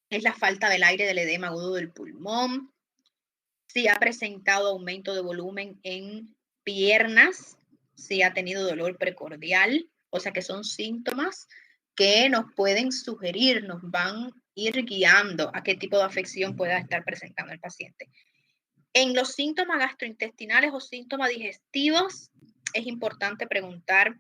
es la falta del aire del edema agudo del pulmón. Si ha presentado aumento de volumen en piernas, si ha tenido dolor precordial, o sea que son síntomas que nos pueden sugerir, nos van a ir guiando a qué tipo de afección pueda estar presentando el paciente. En los síntomas gastrointestinales o síntomas digestivos, es importante preguntar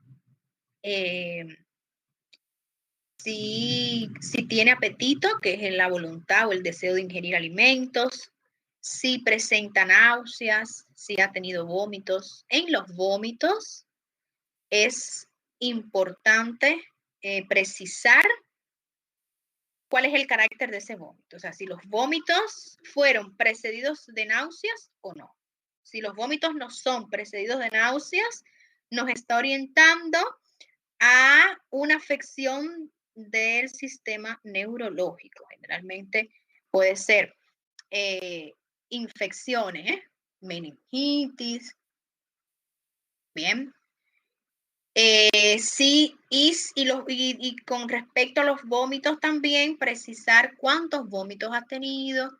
si tiene apetito, que es la voluntad o el deseo de ingerir alimentos, si presenta náuseas, si ha tenido vómitos. En los vómitos es importante precisar cuál es el carácter de ese vómito. O sea, si los vómitos fueron precedidos de náuseas o no. Si los vómitos no son precedidos de náuseas, nos está orientando a una afección del sistema neurológico. Generalmente puede ser infecciones, meningitis. Bien. Sí, y con respecto a los vómitos también, precisar cuántos vómitos ha tenido,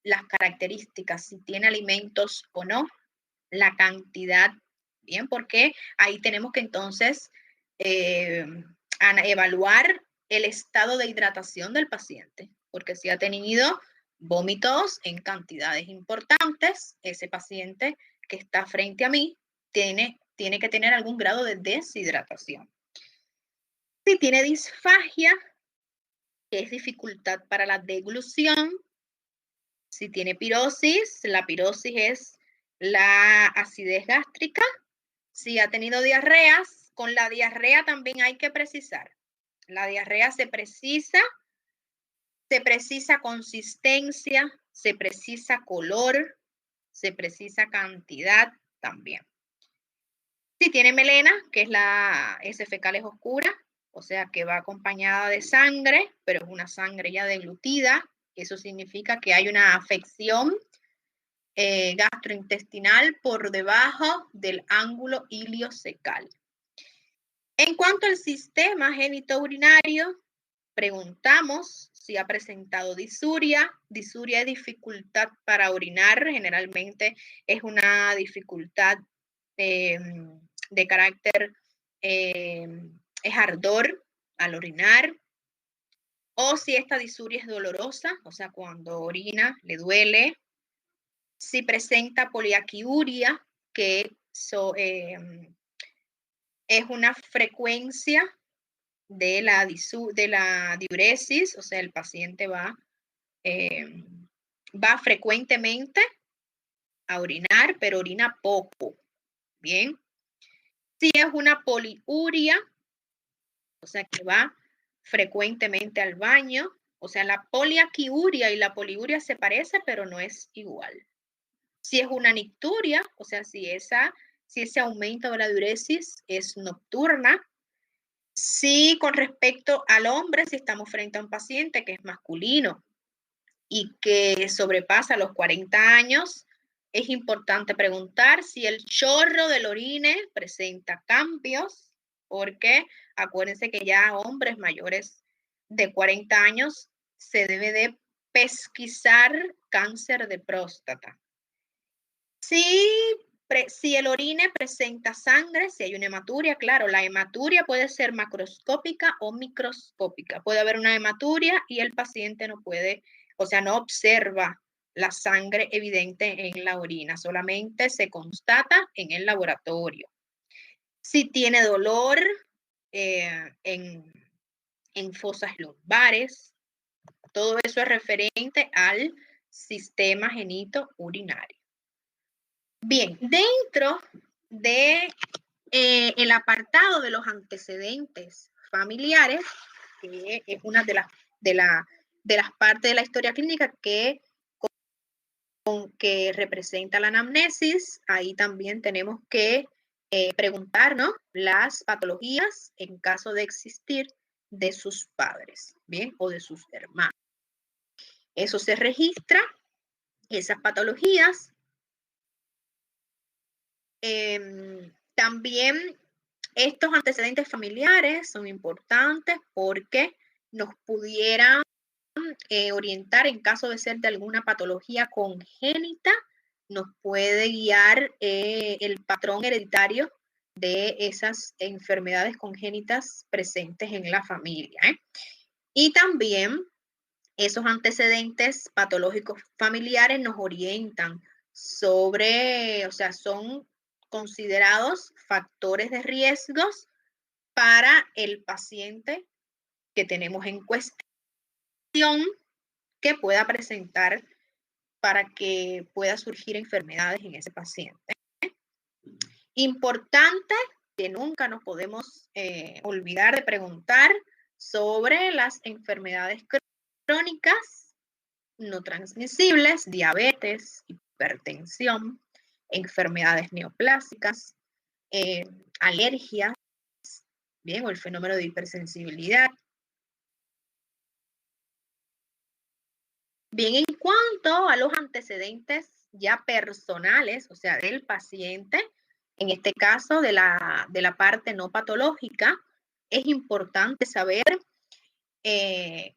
las características, si tiene alimentos o no, la cantidad, bien, porque ahí tenemos que entonces evaluar el estado de hidratación del paciente, porque si ha tenido vómitos en cantidades importantes, ese paciente que está frente a mí tiene que tener algún grado de deshidratación. Si tiene disfagia, que es dificultad para la deglución. Si tiene pirosis, la pirosis es la acidez gástrica. Si ha tenido diarreas, con la diarrea también hay que precisar. La diarrea se precisa consistencia, se precisa color, se precisa cantidad también. Si tiene melena, que es la S fecal es oscura, o sea que va acompañada de sangre, pero es una sangre ya deglutida. Eso significa que hay una afección gastrointestinal por debajo del ángulo iliocecal. En cuanto al sistema genitourinario, preguntamos si ha presentado disuria. Disuria es dificultad para orinar, generalmente es una dificultad de carácter, es ardor al orinar, o si esta disuria es dolorosa, o sea, cuando orina le duele. Si presenta poliaquiuria, que es una frecuencia de la diuresis, o sea, el paciente va frecuentemente a orinar, pero orina poco. Bien. Si es una poliuria, o sea que va frecuentemente al baño. O sea, la poliaquiuria y la poliuria se parece, pero no es igual. Si es una nicturia, o sea, si ese aumento de la diuresis es nocturna. Si con respecto al hombre, si estamos frente a un paciente que es masculino y que sobrepasa los 40 años, es importante preguntar si el chorro del orine presenta cambios, porque acuérdense que ya hombres mayores de 40 años se debe de pesquisar cáncer de próstata. Si el orine presenta sangre, si hay una hematuria, claro, la hematuria puede ser macroscópica o microscópica. Puede haber una hematuria y el paciente no puede, o sea, no observa la sangre evidente en la orina, solamente se constata en el laboratorio. Si tiene dolor en fosas lumbares, todo eso es referente al sistema genitourinario. Bien, dentro de el apartado de los antecedentes familiares, que es una de las partes de la historia clínica que representa la anamnesis, ahí también tenemos que preguntarnos las patologías en caso de existir de sus padres, bien, o de sus hermanos. Eso se registra, esas patologías. También estos antecedentes familiares son importantes porque nos pudieran orientar en caso de ser de alguna patología congénita, nos puede guiar el patrón hereditario de esas enfermedades congénitas presentes en la familia. Y también esos antecedentes patológicos familiares nos orientan sobre, o sea, son considerados factores de riesgos para el paciente que tenemos en cuestión que pueda presentar para que pueda surgir enfermedades en ese paciente. Importante que nunca nos podemos olvidar de preguntar sobre las enfermedades crónicas no transmisibles, diabetes, hipertensión, enfermedades neoplásicas, alergias, bien, o el fenómeno de hipersensibilidad. Bien, en cuanto a los antecedentes ya personales, o sea, del paciente, en este caso de la parte no patológica, es importante saber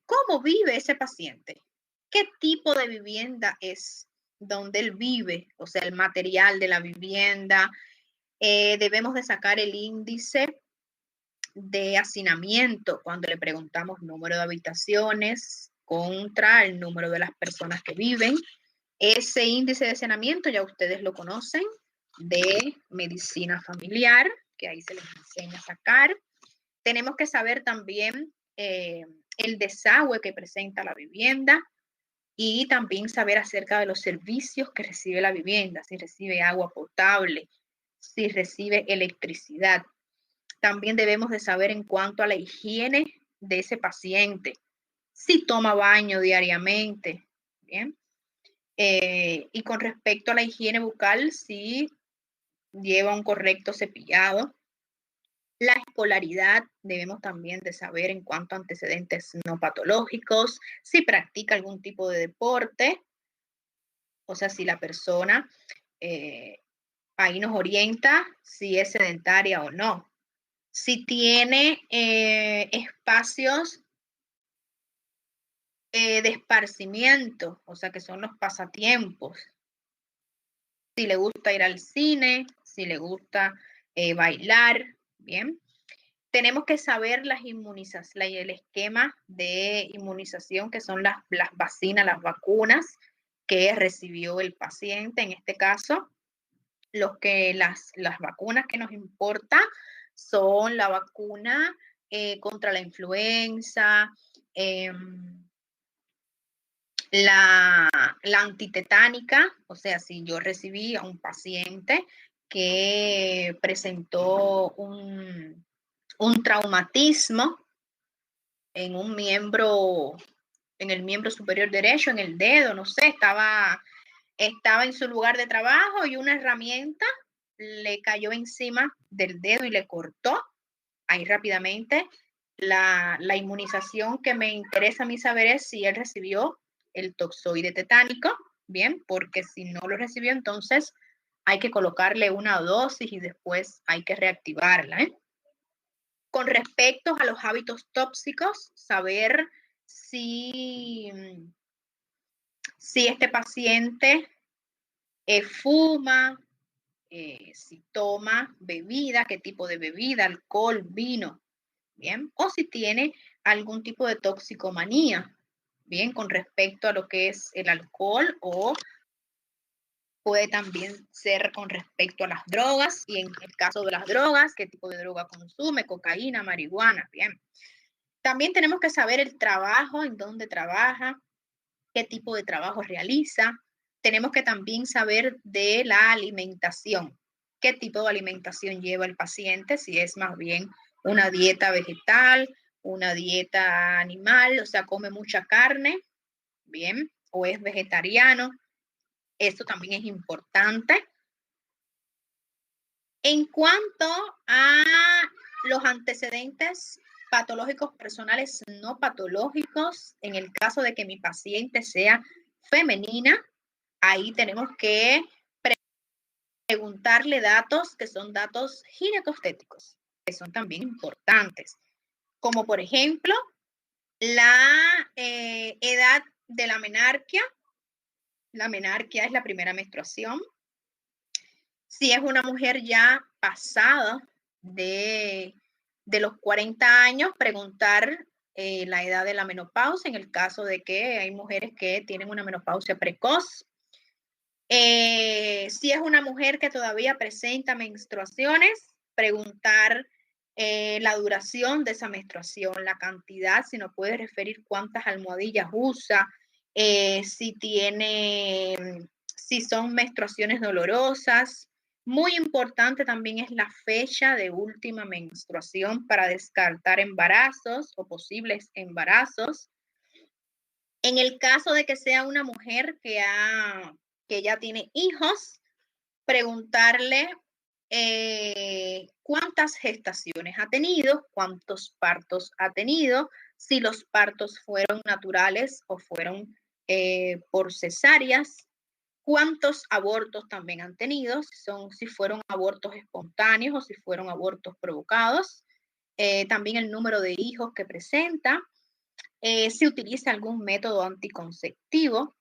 cómo vive ese paciente, qué tipo de vivienda es donde él vive, o sea, el material de la vivienda. Debemos de sacar el índice de hacinamiento cuando le preguntamos número de habitaciones contra el número de las personas que viven. Ese índice de hacinamiento ya ustedes lo conocen de medicina familiar, que ahí se les enseña a sacar. Tenemos que saber también el desagüe que presenta la vivienda y también saber acerca de los servicios que recibe la vivienda, si recibe agua potable, si recibe electricidad. También debemos de saber en cuanto a la higiene de ese paciente, si toma baño diariamente, ¿bien? Y con respecto a la higiene bucal, si lleva un correcto cepillado. La escolaridad, debemos también de saber en cuanto a antecedentes no patológicos, si practica algún tipo de deporte, o sea, si la persona ahí nos orienta si es sedentaria o no. Si tiene espacios de esparcimiento, o sea, que son los pasatiempos. Si le gusta ir al cine, si le gusta bailar, ¿bien? Tenemos que saber el esquema de inmunización, que son las vacinas, las vacunas que recibió el paciente. En este caso, las vacunas que nos importa son la vacuna contra la influenza, la antitetánica, o sea, si yo recibí a un paciente que presentó un traumatismo en un miembro, en el miembro superior derecho, en el dedo, no sé, estaba en su lugar de trabajo y una herramienta le cayó encima del dedo y le cortó ahí rápidamente. La inmunización que me interesa a mí saber es si él recibió el toxoide tetánico, bien, porque si no lo recibió, entonces hay que colocarle una dosis y después hay que reactivarla. Con respecto a los hábitos tóxicos, saber si este paciente fuma, si toma bebida, qué tipo de bebida, alcohol, vino, bien, o si tiene algún tipo de toxicomanía, bien, con respecto a lo que es el alcohol, o puede también ser con respecto a las drogas, y en el caso de las drogas, qué tipo de droga consume, cocaína, marihuana, bien. También tenemos que saber el trabajo, en dónde trabaja, qué tipo de trabajo realiza. Tenemos que también saber de la alimentación, qué tipo de alimentación lleva el paciente, si es más bien una dieta vegetal, una dieta animal, o sea, come mucha carne, bien, o es vegetariano. Esto también es importante. En cuanto a los antecedentes patológicos personales no patológicos, en el caso de que mi paciente sea femenina, ahí tenemos que preguntarle datos que son datos ginecostéticos, que son también importantes, como por ejemplo la edad de la menarquia. La menarquia es la primera menstruación. Si es una mujer ya pasada de los 40 años, preguntar la edad de la menopausia, en el caso de que hay mujeres que tienen una menopausia precoz. Si es una mujer que todavía presenta menstruaciones, preguntar la duración de esa menstruación, la cantidad, si nos puede referir cuántas almohadillas usa, si son menstruaciones dolorosas. Muy importante también es la fecha de última menstruación para descartar embarazos o posibles embarazos. En el caso de que sea una mujer que ya tiene hijos, preguntarle cuántas gestaciones ha tenido, cuántos partos ha tenido, si los partos fueron naturales o fueron por cesáreas, cuántos abortos también han tenido, si fueron abortos espontáneos o si fueron abortos provocados, también el número de hijos que presenta, si utiliza algún método anticonceptivo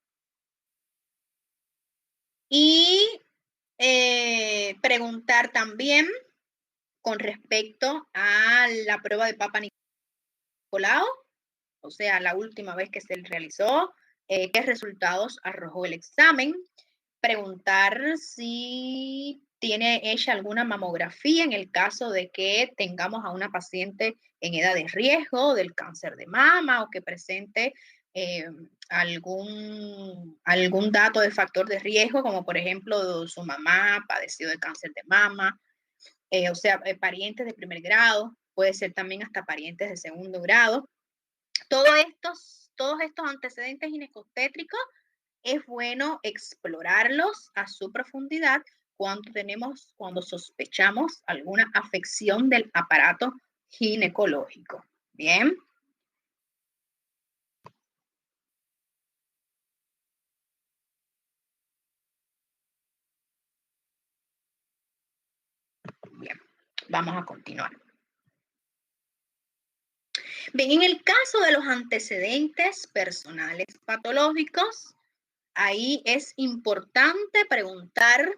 y preguntar también con respecto a la prueba de Papa Nicolau, o sea, la última vez que se realizó, qué resultados arrojó el examen, preguntar si tiene ella alguna mamografía en el caso de que tengamos a una paciente en edad de riesgo del cáncer de mama o que presente algún dato de factor de riesgo, como por ejemplo su mamá padeció de cáncer de mama, o sea, parientes de primer grado, puede ser también hasta parientes de segundo grado. Todos estos antecedentes ginecostétricos es bueno explorarlos a su profundidad cuando sospechamos alguna afección del aparato ginecológico. Bien. Bien, vamos a continuar. Bien, en el caso de los antecedentes personales patológicos, ahí es importante preguntar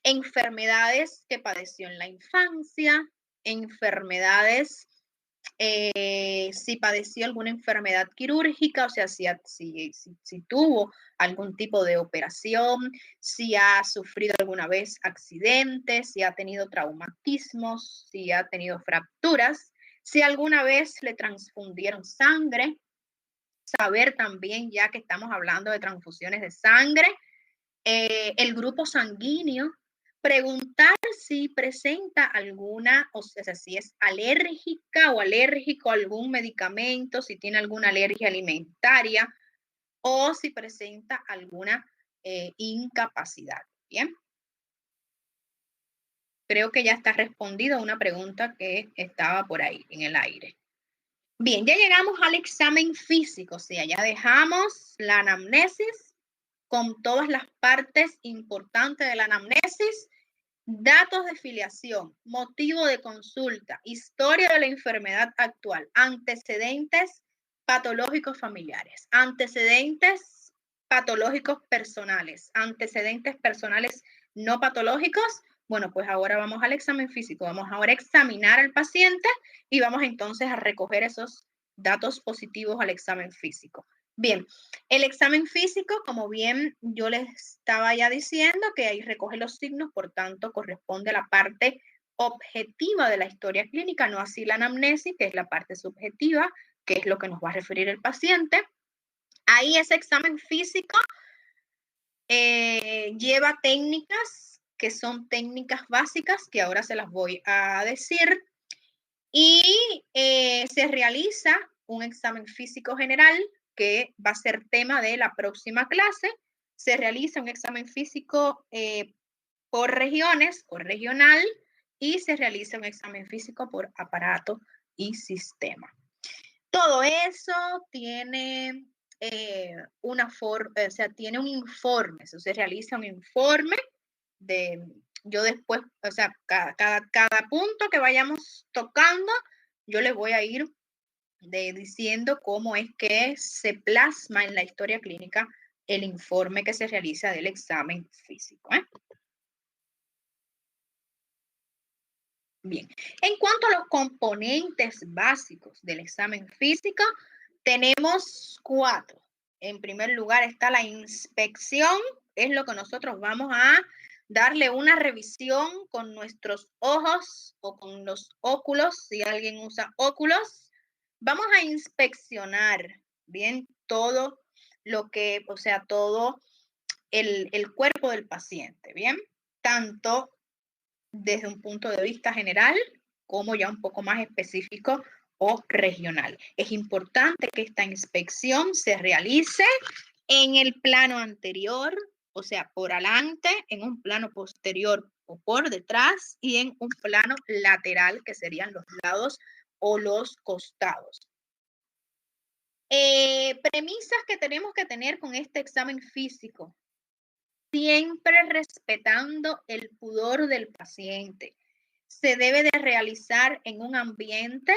enfermedades que padeció en la infancia, enfermedades, si padeció alguna enfermedad quirúrgica, o sea, si tuvo algún tipo de operación, si ha sufrido alguna vez accidentes, si ha tenido traumatismos, si ha tenido fracturas, si alguna vez le transfundieron sangre. Saber también, ya que estamos hablando de transfusiones de sangre, el grupo sanguíneo Preguntar si presenta alguna, o sea, si es alérgica o alérgico a algún medicamento, si tiene alguna alergia alimentaria o si presenta alguna incapacidad. Bien. Creo que ya está respondido a una pregunta que estaba por ahí en el aire. Bien, ya llegamos al examen físico, o sea, ya dejamos la anamnesis con todas las partes importantes de la anamnesis, datos de filiación, motivo de consulta, historia de la enfermedad actual, antecedentes patológicos familiares, antecedentes patológicos personales, antecedentes personales no patológicos. Bueno, pues ahora vamos al examen físico, vamos ahora a examinar al paciente y vamos entonces a recoger esos datos positivos al examen físico. Bien, el examen físico, como bien yo les estaba ya diciendo, que ahí recoge los signos, por tanto, corresponde a la parte objetiva de la historia clínica, no así la anamnesis, que es la parte subjetiva, que es lo que nos va a referir el paciente. Ahí ese examen físico lleva técnicas que son técnicas básicas, que ahora se las voy a decir, y se realiza un examen físico general que va a ser tema de la próxima clase. Se realiza un examen físico por regiones o regional y se realiza un examen físico por aparato y sistema. Todo eso tiene tiene un informe, eso se realiza un informe de, yo después, o sea, cada punto que vayamos tocando, yo les voy a ir diciendo cómo es que se plasma en la historia clínica el informe que se realiza del examen físico. Bien, en cuanto a los componentes básicos del examen físico, tenemos 4. En primer lugar está la inspección, es lo que nosotros vamos a darle una revisión con nuestros ojos o con los óculos, si alguien usa óculos. Vamos a inspeccionar bien todo lo que, o sea, todo el cuerpo del paciente, bien, tanto desde un punto de vista general como ya un poco más específico o regional. Es importante que esta inspección se realice en el plano anterior, o sea, por adelante, en un plano posterior o por detrás y en un plano lateral, que serían los lados o los costados. Premisas que tenemos que tener con este examen físico. Siempre respetando el pudor del paciente. Se debe de realizar en un ambiente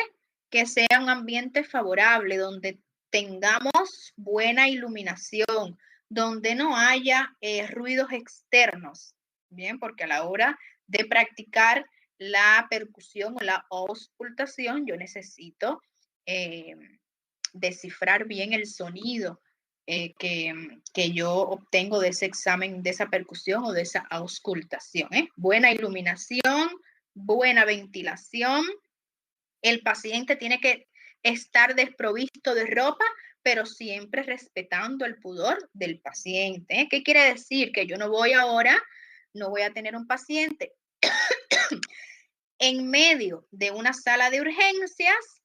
que sea un ambiente favorable, donde tengamos buena iluminación, donde no haya ruidos externos, bien, porque a la hora de practicar la percusión o la auscultación, yo necesito descifrar bien el sonido que yo obtengo de ese examen, de esa percusión o de esa auscultación. Buena iluminación, buena ventilación. El paciente tiene que estar desprovisto de ropa, pero siempre respetando el pudor del paciente. ¿Qué quiere decir? Que yo no voy a tener un paciente en medio de una sala de urgencias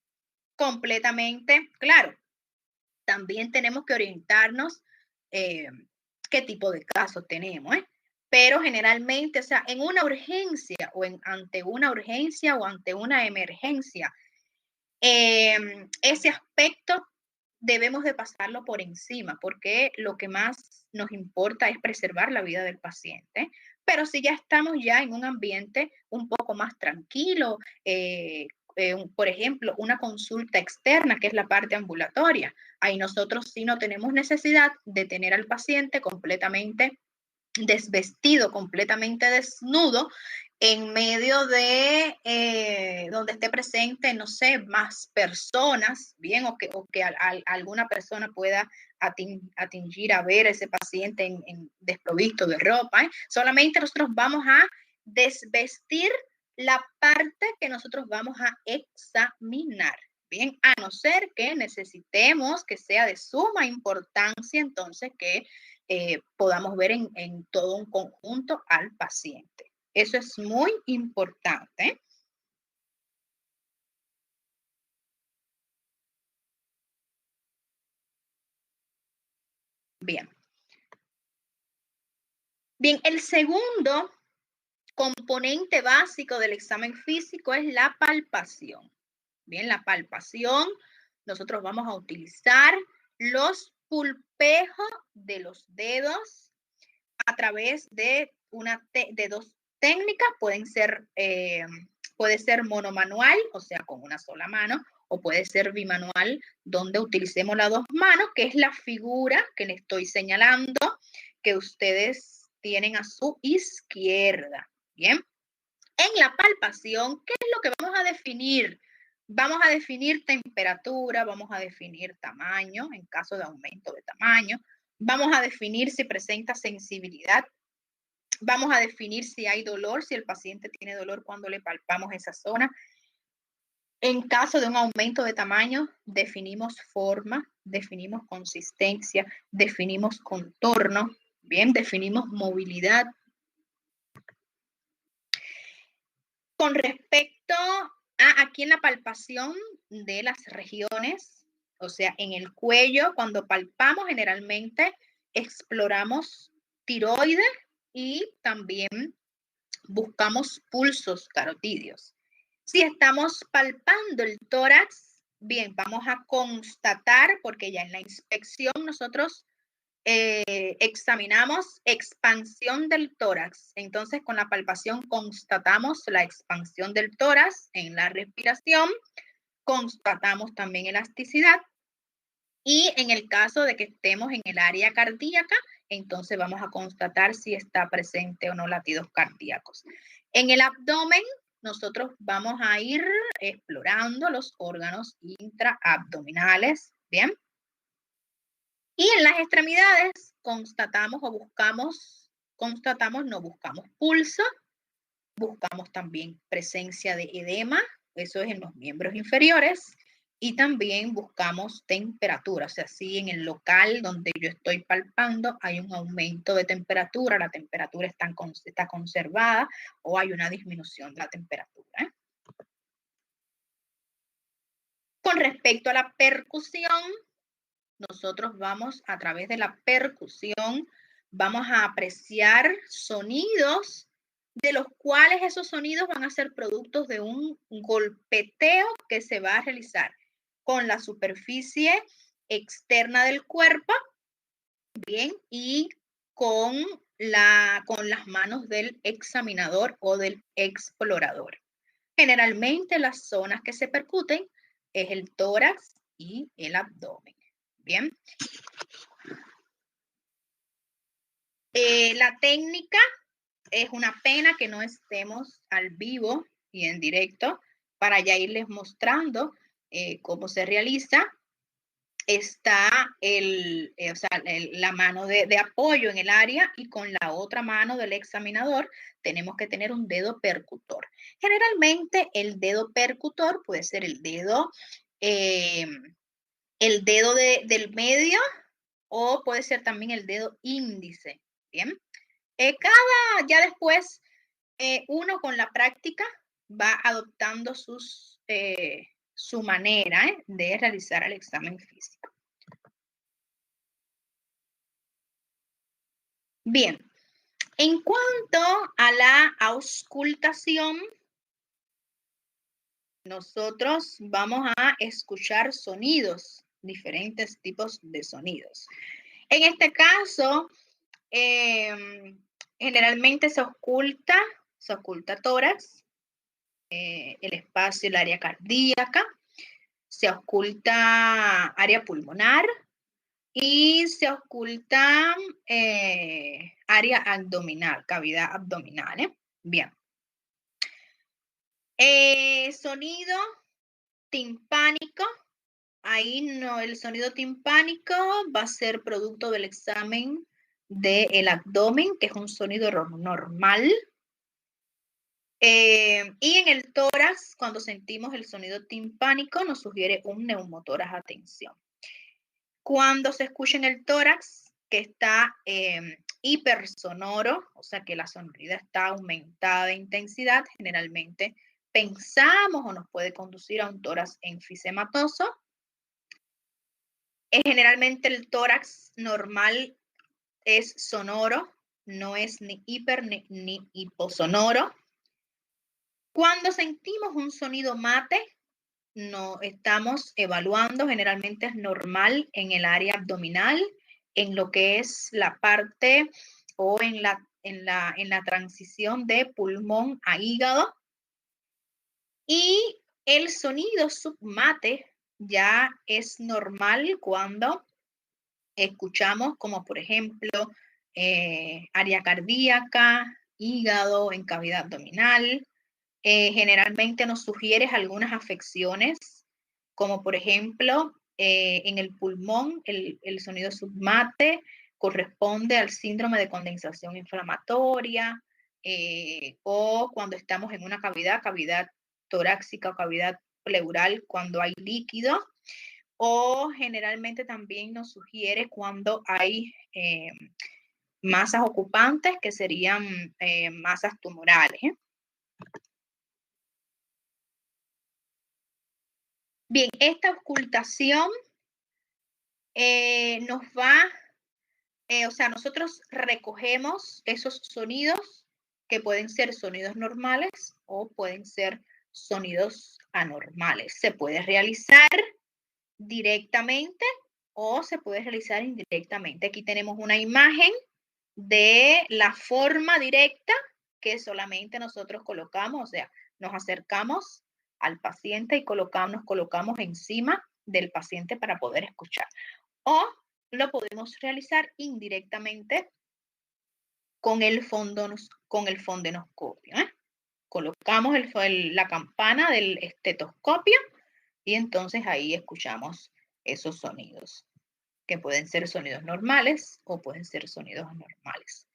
completamente, claro, también tenemos que orientarnos qué tipo de casos tenemos, pero generalmente, o sea, en una urgencia o ante una urgencia o ante una emergencia, ese aspecto debemos de pasarlo por encima, porque lo que más nos importa es preservar la vida del paciente. Pero si ya estamos ya en un ambiente un poco más tranquilo, por ejemplo, una consulta externa, que es la parte ambulatoria, ahí nosotros sí no tenemos necesidad de tener al paciente completamente desvestido, completamente desnudo, en medio de donde esté presente, no sé, más personas, bien, o que alguna persona pueda atingir a ver a ese paciente en desprovisto de ropa. Solamente nosotros vamos a desvestir la parte que nosotros vamos a examinar. Bien, a no ser que necesitemos que sea de suma importancia, entonces que podamos ver en todo un conjunto al paciente. Eso es muy importante. Bien. Bien, el segundo componente básico del examen físico es la palpación. Bien, la palpación, nosotros vamos a utilizar los pulpejos de los dedos a través de dos técnicas. Puede ser monomanual, o sea, con una sola mano, o puede ser bimanual, donde utilicemos las dos manos, que es la figura que le estoy señalando, que ustedes tienen a su izquierda. Bien. En la palpación, ¿qué es lo que vamos a definir? Vamos a definir temperatura, vamos a definir tamaño, en caso de aumento de tamaño. Vamos a definir si presenta sensibilidad. Vamos a definir si hay dolor, si el paciente tiene dolor cuando le palpamos esa zona. En caso de un aumento de tamaño, definimos forma, definimos consistencia, definimos contorno, bien, definimos movilidad. Con respecto a aquí en la palpación de las regiones, o sea, en el cuello, cuando palpamos generalmente exploramos tiroides y también buscamos pulsos carotídeos. Si estamos palpando el tórax, bien, vamos a constatar, porque ya en la inspección nosotros examinamos expansión del tórax. Entonces, con la palpación constatamos la expansión del tórax en la respiración, constatamos también elasticidad y en el caso de que estemos en el área cardíaca, entonces vamos a constatar si está presente o no latidos cardíacos. En el abdomen, nosotros vamos a ir explorando los órganos intraabdominales, ¿bien? Y en las extremidades constatamos o buscamos pulso, buscamos también presencia de edema, eso es en los miembros inferiores, y también buscamos temperatura, o sea, si en el local donde yo estoy palpando hay un aumento de temperatura, la temperatura está conservada o hay una disminución de la temperatura. Con respecto a la percusión, nosotros vamos a través de la percusión, vamos a apreciar sonidos de los cuales esos sonidos van a ser productos de un golpeteo que se va a realizar con la superficie externa del cuerpo, bien, y con las manos del examinador o del explorador. Generalmente las zonas que se percuten es el tórax y el abdomen. Bien. La técnica es una pena que no estemos al vivo y en directo para ya irles mostrando cómo se realiza. Está la mano de apoyo en el área y con la otra mano del examinador tenemos que tener un dedo percutor. Generalmente el dedo percutor puede ser el dedo del medio o puede ser también el dedo índice. Bien. Ya después, uno con la práctica va adoptando su manera de realizar el examen físico. Bien, en cuanto a la auscultación, nosotros vamos a escuchar sonidos, diferentes tipos de sonidos. En este caso, generalmente se oculta tórax, el espacio, el área cardíaca, se oculta área pulmonar y se oculta área abdominal, cavidad abdominal. Bien. Sonido timpánico. Ahí no, el sonido timpánico va a ser producto del examen del abdomen, que es un sonido normal. Y en el tórax, cuando sentimos el sonido timpánico, nos sugiere un neumotórax. Atención. Cuando se escucha en el tórax, que está hipersonoro, o sea que la sonoridad está aumentada de intensidad, generalmente pensamos o nos puede conducir a un tórax enfisematoso. Generalmente el tórax normal es sonoro, no es ni hiper ni hiposonoro. Cuando sentimos un sonido mate, no estamos evaluando, generalmente es normal en el área abdominal, en lo que es la parte o en la transición de pulmón a hígado. Y el sonido submate ya es normal cuando escuchamos, como por ejemplo, área cardíaca, hígado, en cavidad abdominal. Generalmente nos sugiere algunas afecciones, como por ejemplo, en el pulmón, el sonido submate corresponde al síndrome de condensación inflamatoria, o cuando estamos en una cavidad torácica o cavidad pleural, cuando hay líquido, o generalmente también nos sugiere cuando hay masas ocupantes, que serían masas tumorales. Bien, esta ocultación nos va, o sea, nosotros recogemos esos sonidos que pueden ser sonidos normales o pueden ser sonidos anormales. Se puede realizar directamente o se puede realizar indirectamente. Aquí tenemos una imagen de la forma directa que solamente nosotros colocamos, o sea, nos acercamos al paciente y nos colocamos encima del paciente para poder escuchar. O lo podemos realizar indirectamente con el fondenoscopio. Colocamos la campana del estetoscopio y entonces ahí escuchamos esos sonidos, que pueden ser sonidos normales o pueden ser sonidos anormales.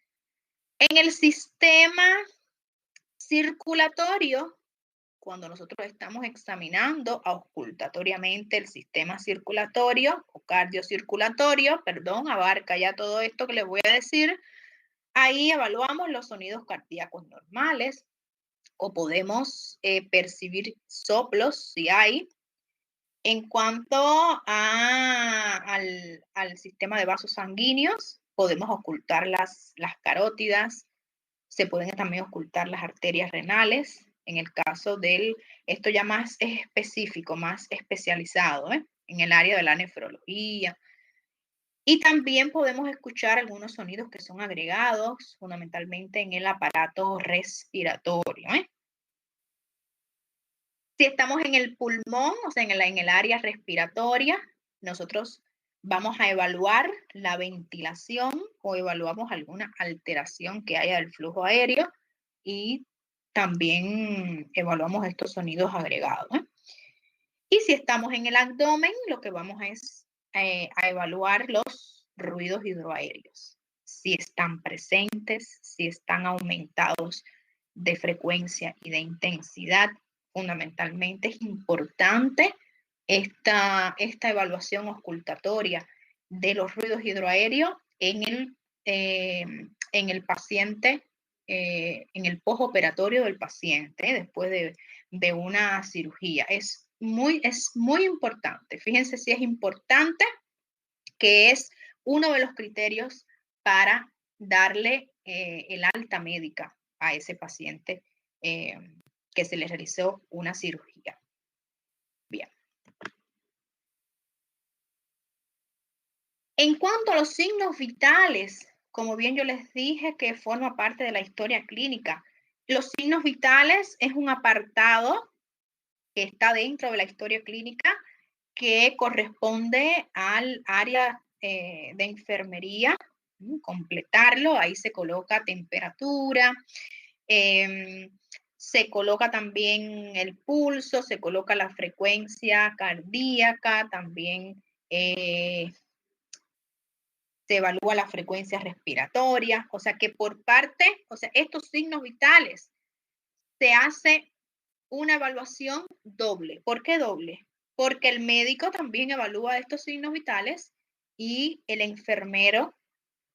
En el sistema circulatorio, cuando nosotros estamos examinando auscultatoriamente el sistema circulatorio o cardiocirculatorio, perdón, abarca ya todo esto que les voy a decir, ahí evaluamos los sonidos cardíacos normales o podemos percibir soplos si hay. En cuanto al sistema de vasos sanguíneos, podemos ocultar las carótidas, se pueden también ocultar las arterias renales, en el caso esto ya más es específico, más especializado, en el área de la nefrología. Y también podemos escuchar algunos sonidos que son agregados, fundamentalmente en el aparato respiratorio. Si estamos en el pulmón, o sea, en el área respiratoria, nosotros vamos a evaluar la ventilación o evaluamos alguna alteración que haya del flujo aéreo y también evaluamos estos sonidos agregados. Y si estamos en el abdomen, lo que vamos es a evaluar los ruidos hidroaéreos. Si están presentes, si están aumentados de frecuencia y de intensidad. Fundamentalmente es importante esta evaluación auscultatoria de los ruidos hidroaéreos en el paciente, en el postoperatorio del paciente, después de una cirugía. Es muy importante. Fíjense si es importante, que es uno de los criterios para darle el alta médica a ese paciente que se le realizó una cirugía. Bien. En cuanto a los signos vitales, como bien yo les dije que forma parte de la historia clínica, los signos vitales es un apartado que está dentro de la historia clínica que corresponde al área de enfermería, completarlo, ahí se coloca temperatura, se coloca también el pulso, se coloca la frecuencia cardíaca, también se evalúa la frecuencia respiratoria, o sea que por parte, o sea, estos signos vitales se hace una evaluación doble. ¿Por qué doble? Porque el médico también evalúa estos signos vitales y el enfermero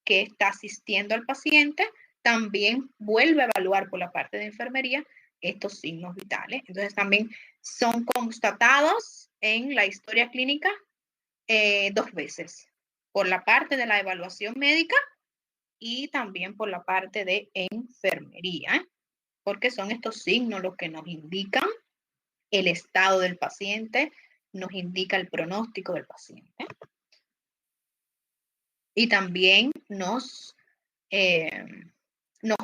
que está asistiendo al paciente también vuelve a evaluar por la parte de enfermería estos signos vitales. Entonces también son constatados en la historia clínica 2 veces, por la parte de la evaluación médica y también por la parte de enfermería, porque son estos signos los que nos indican el estado del paciente, nos indica el pronóstico del paciente y también nos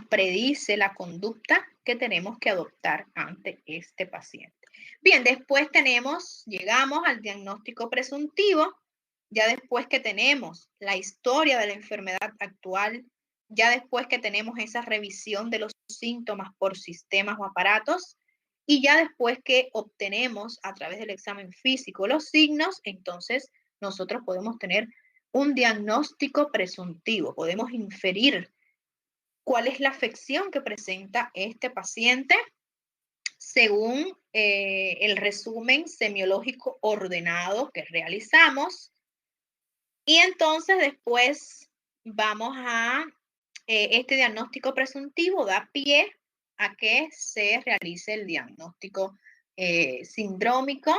predice la conducta que tenemos que adoptar ante este paciente. Bien, después llegamos al diagnóstico presuntivo, ya después que tenemos la historia de la enfermedad actual, ya después que tenemos esa revisión de los síntomas por sistemas o aparatos, y ya después que obtenemos a través del examen físico los signos, entonces nosotros podemos tener un diagnóstico presuntivo, podemos inferir cuál es la afección que presenta este paciente según el resumen semiológico ordenado que realizamos. Y entonces después vamos a, este diagnóstico presuntivo da pie a que se realice el diagnóstico sindrómico,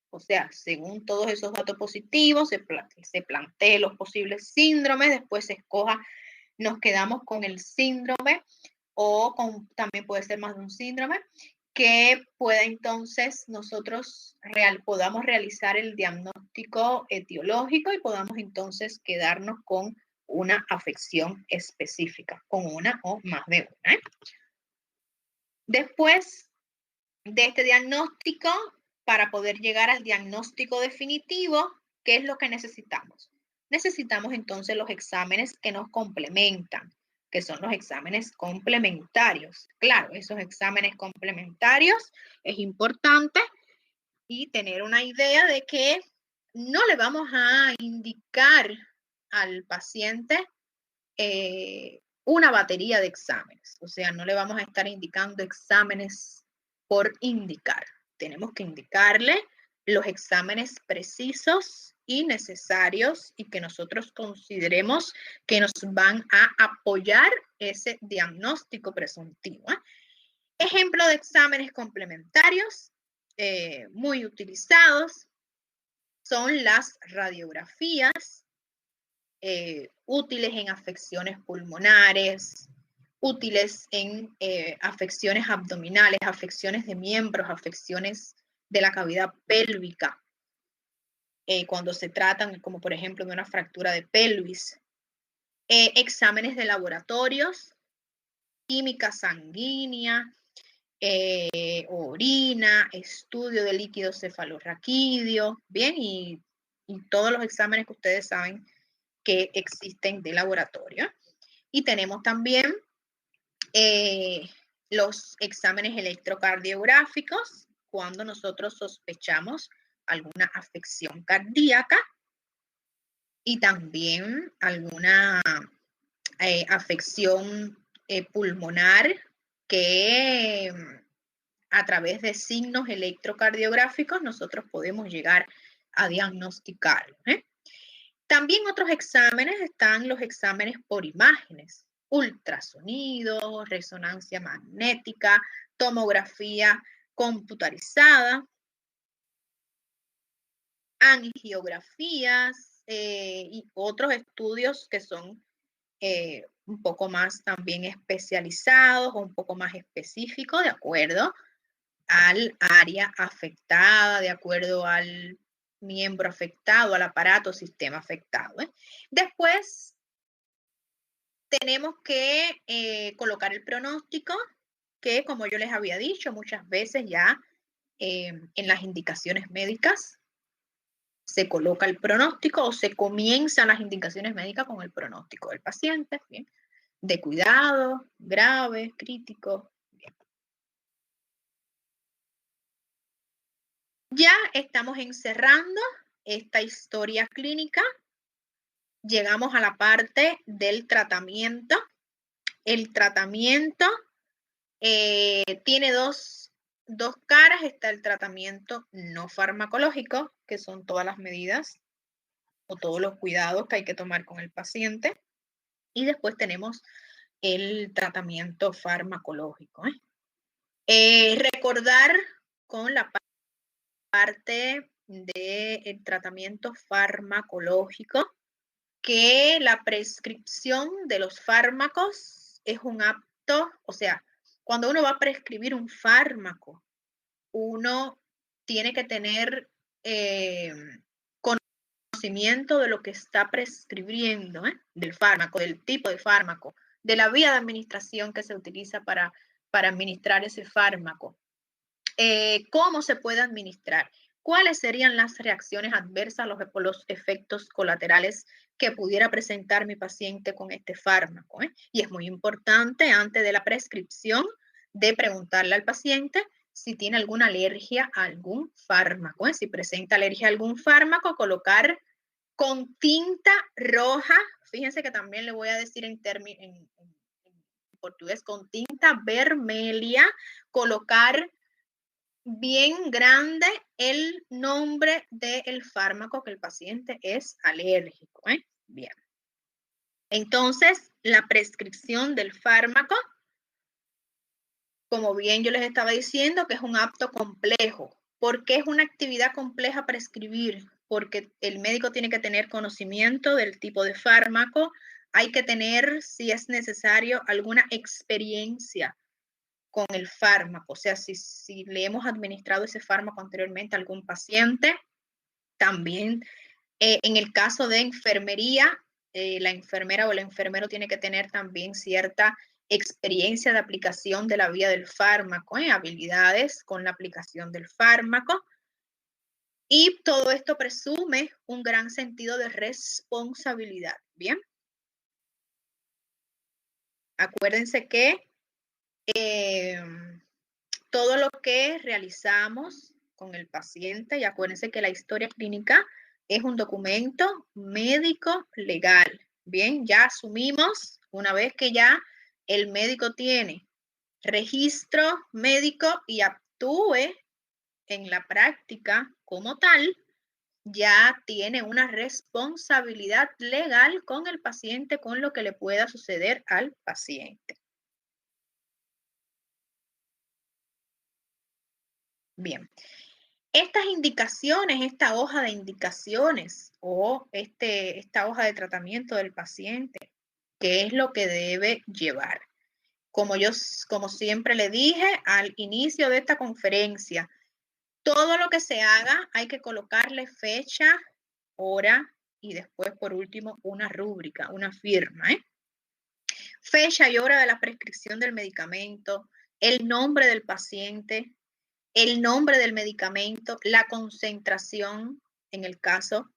o sea, según todos esos datos positivos, se planteen los posibles síndromes, después se escoja, nos quedamos con el síndrome o también puede ser más de un síndrome, que pueda entonces nosotros podamos realizar el diagnóstico etiológico y podamos entonces quedarnos con una afección específica, con una o más de una. Después de este diagnóstico, para poder llegar al diagnóstico definitivo, ¿qué es lo que necesitamos? Necesitamos entonces los exámenes que nos complementan, que son los exámenes complementarios. Claro, esos exámenes complementarios es importante y tener una idea de que no le vamos a indicar al paciente una batería de exámenes. O sea, no le vamos a estar indicando exámenes por indicar. Tenemos que indicarle los exámenes precisos y necesarios y que nosotros consideremos que nos van a apoyar ese diagnóstico presuntivo. Ejemplo de exámenes complementarios muy utilizados son las radiografías, útiles en afecciones pulmonares, útiles en afecciones abdominales, afecciones de miembros, afecciones de la cavidad pélvica, cuando se tratan, como por ejemplo, de una fractura de pelvis. Exámenes de laboratorios, química sanguínea, orina, estudio de líquido cefalorraquídeo, bien, y todos los exámenes que ustedes saben que existen de laboratorio. Y tenemos también los exámenes electrocardiográficos cuando nosotros sospechamos alguna afección cardíaca y también alguna afección pulmonar que a través de signos electrocardiográficos nosotros podemos llegar a diagnosticar. También otros exámenes están los exámenes por imágenes, ultrasonido, resonancia magnética, tomografía computarizada, angiografías y otros estudios que son un poco más también especializados o un poco más específicos de acuerdo al área afectada, de acuerdo al miembro afectado, al aparato o sistema afectado. Después tenemos que colocar el pronóstico, que como yo les había dicho muchas veces ya en las indicaciones médicas se coloca el pronóstico o se comienzan las indicaciones médicas con el pronóstico del paciente, ¿bien? De cuidado, grave, crítico. Bien. Ya estamos encerrando esta historia clínica. Llegamos a la parte del tratamiento. El tratamiento tiene dos caras. Está el tratamiento no farmacológico, que son todas las medidas o todos los cuidados que hay que tomar con el paciente. Y después tenemos el tratamiento farmacológico. Recordar con la parte del tratamiento farmacológico que la prescripción de los fármacos es un acto, o sea, cuando uno va a prescribir un fármaco, uno tiene que tener conocimiento de lo que está prescribiendo, del fármaco, del tipo de fármaco, de la vía de administración que se utiliza para administrar ese fármaco, cómo se puede administrar, cuáles serían las reacciones adversas, los efectos colaterales que pudiera presentar mi paciente con este fármaco. Y es muy importante antes de la prescripción de preguntarle al paciente si tiene alguna alergia a algún fármaco. Si presenta alergia a algún fármaco, colocar con tinta roja, fíjense que también le voy a decir en portugués, con tinta vermelha, colocar bien grande el nombre del fármaco que el paciente es alérgico. Bien. Entonces, la prescripción del fármaco, como bien yo les estaba diciendo, que es un acto complejo. ¿Por qué es una actividad compleja prescribir? Porque el médico tiene que tener conocimiento del tipo de fármaco, hay que tener, si es necesario, alguna experiencia con el fármaco. O sea, si le hemos administrado ese fármaco anteriormente a algún paciente, también en el caso de enfermería, la enfermera o el enfermero tiene que tener también cierta experiencia de aplicación de la vía del fármaco, habilidades con la aplicación del fármaco. Y todo esto presume un gran sentido de responsabilidad. Bien. Acuérdense que todo lo que realizamos con el paciente, y acuérdense que la historia clínica es un documento médico legal. Bien, ya asumimos, una vez que ya el médico tiene registro médico y actúe en la práctica como tal, ya tiene una responsabilidad legal con el paciente, con lo que le pueda suceder al paciente. Bien. Estas indicaciones, esta hoja de indicaciones o esta hoja de tratamiento del paciente, ¿qué es lo que debe llevar? Como siempre le dije al inicio de esta conferencia, todo lo que se haga hay que colocarle fecha, hora y después, por último, una rúbrica, una firma. Fecha y hora de la prescripción del medicamento, el nombre del paciente, el nombre del medicamento, la concentración en el caso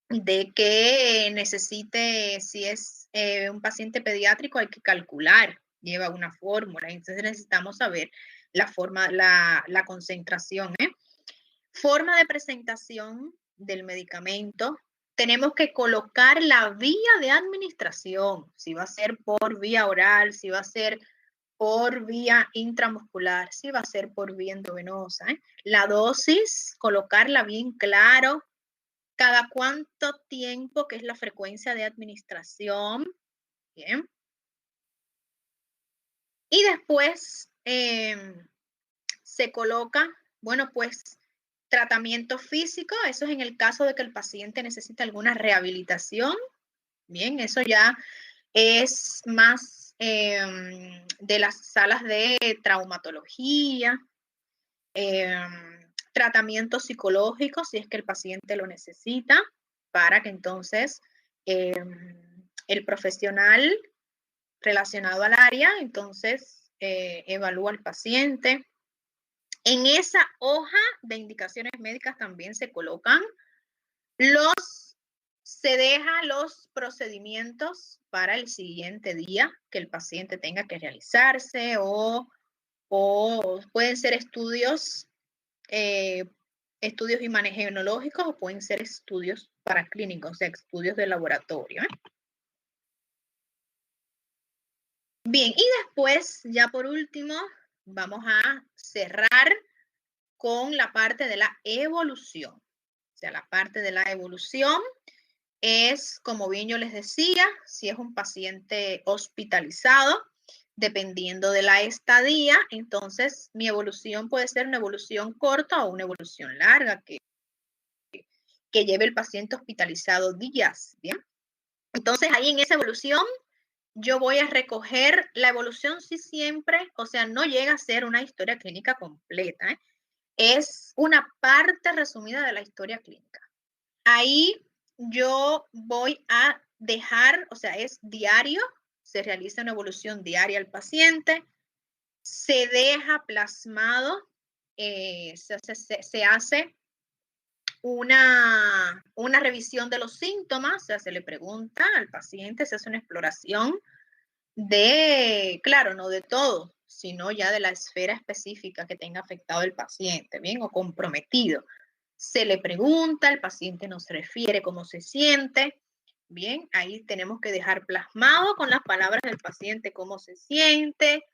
de que necesite, si es un paciente pediátrico, hay que calcular, lleva una fórmula, entonces necesitamos saber la concentración. Forma de presentación del medicamento, tenemos que colocar la vía de administración, si va a ser por vía oral, si va a ser por vía intramuscular, si va a ser por vía endovenosa. La dosis, colocarla bien claro, cada cuánto tiempo, que es la frecuencia de administración. Bien. Y después se coloca, bueno, pues tratamiento físico, eso es en el caso de que el paciente necesite alguna rehabilitación. Bien, eso ya es más de las salas de traumatología, tratamiento psicológico, si es que el paciente lo necesita, para que entonces el profesional relacionado al área, entonces evalúa al paciente. En esa hoja de indicaciones médicas también se colocan se deja los procedimientos para el siguiente día que el paciente tenga que realizarse o pueden ser estudios imagenológicos o pueden ser estudios paraclínicos, o sea, estudios de laboratorio. Bien, y después, ya por último, vamos a cerrar con la parte de la evolución. O sea, la parte de la evolución es, como bien yo les decía, si es un paciente hospitalizado, dependiendo de la estadía, entonces mi evolución puede ser una evolución corta o una evolución larga que lleve el paciente hospitalizado días, ¿bien? Entonces ahí en esa evolución yo voy a recoger la evolución sí siempre, o sea, no llega a ser una historia clínica completa, ¿eh? Es una parte resumida de la historia clínica. Ahí yo voy a dejar, o sea, es diario, se realiza una evolución diaria al paciente, se deja plasmado, se hace una revisión de los síntomas, o sea, se le pregunta al paciente, se hace una exploración de, claro, no de todo, sino ya de la esfera específica que tenga afectado el paciente, ¿bien? O comprometido. Se le pregunta, el paciente nos refiere cómo se siente, ¿bien? Ahí tenemos que dejar plasmado con las palabras del paciente cómo se siente.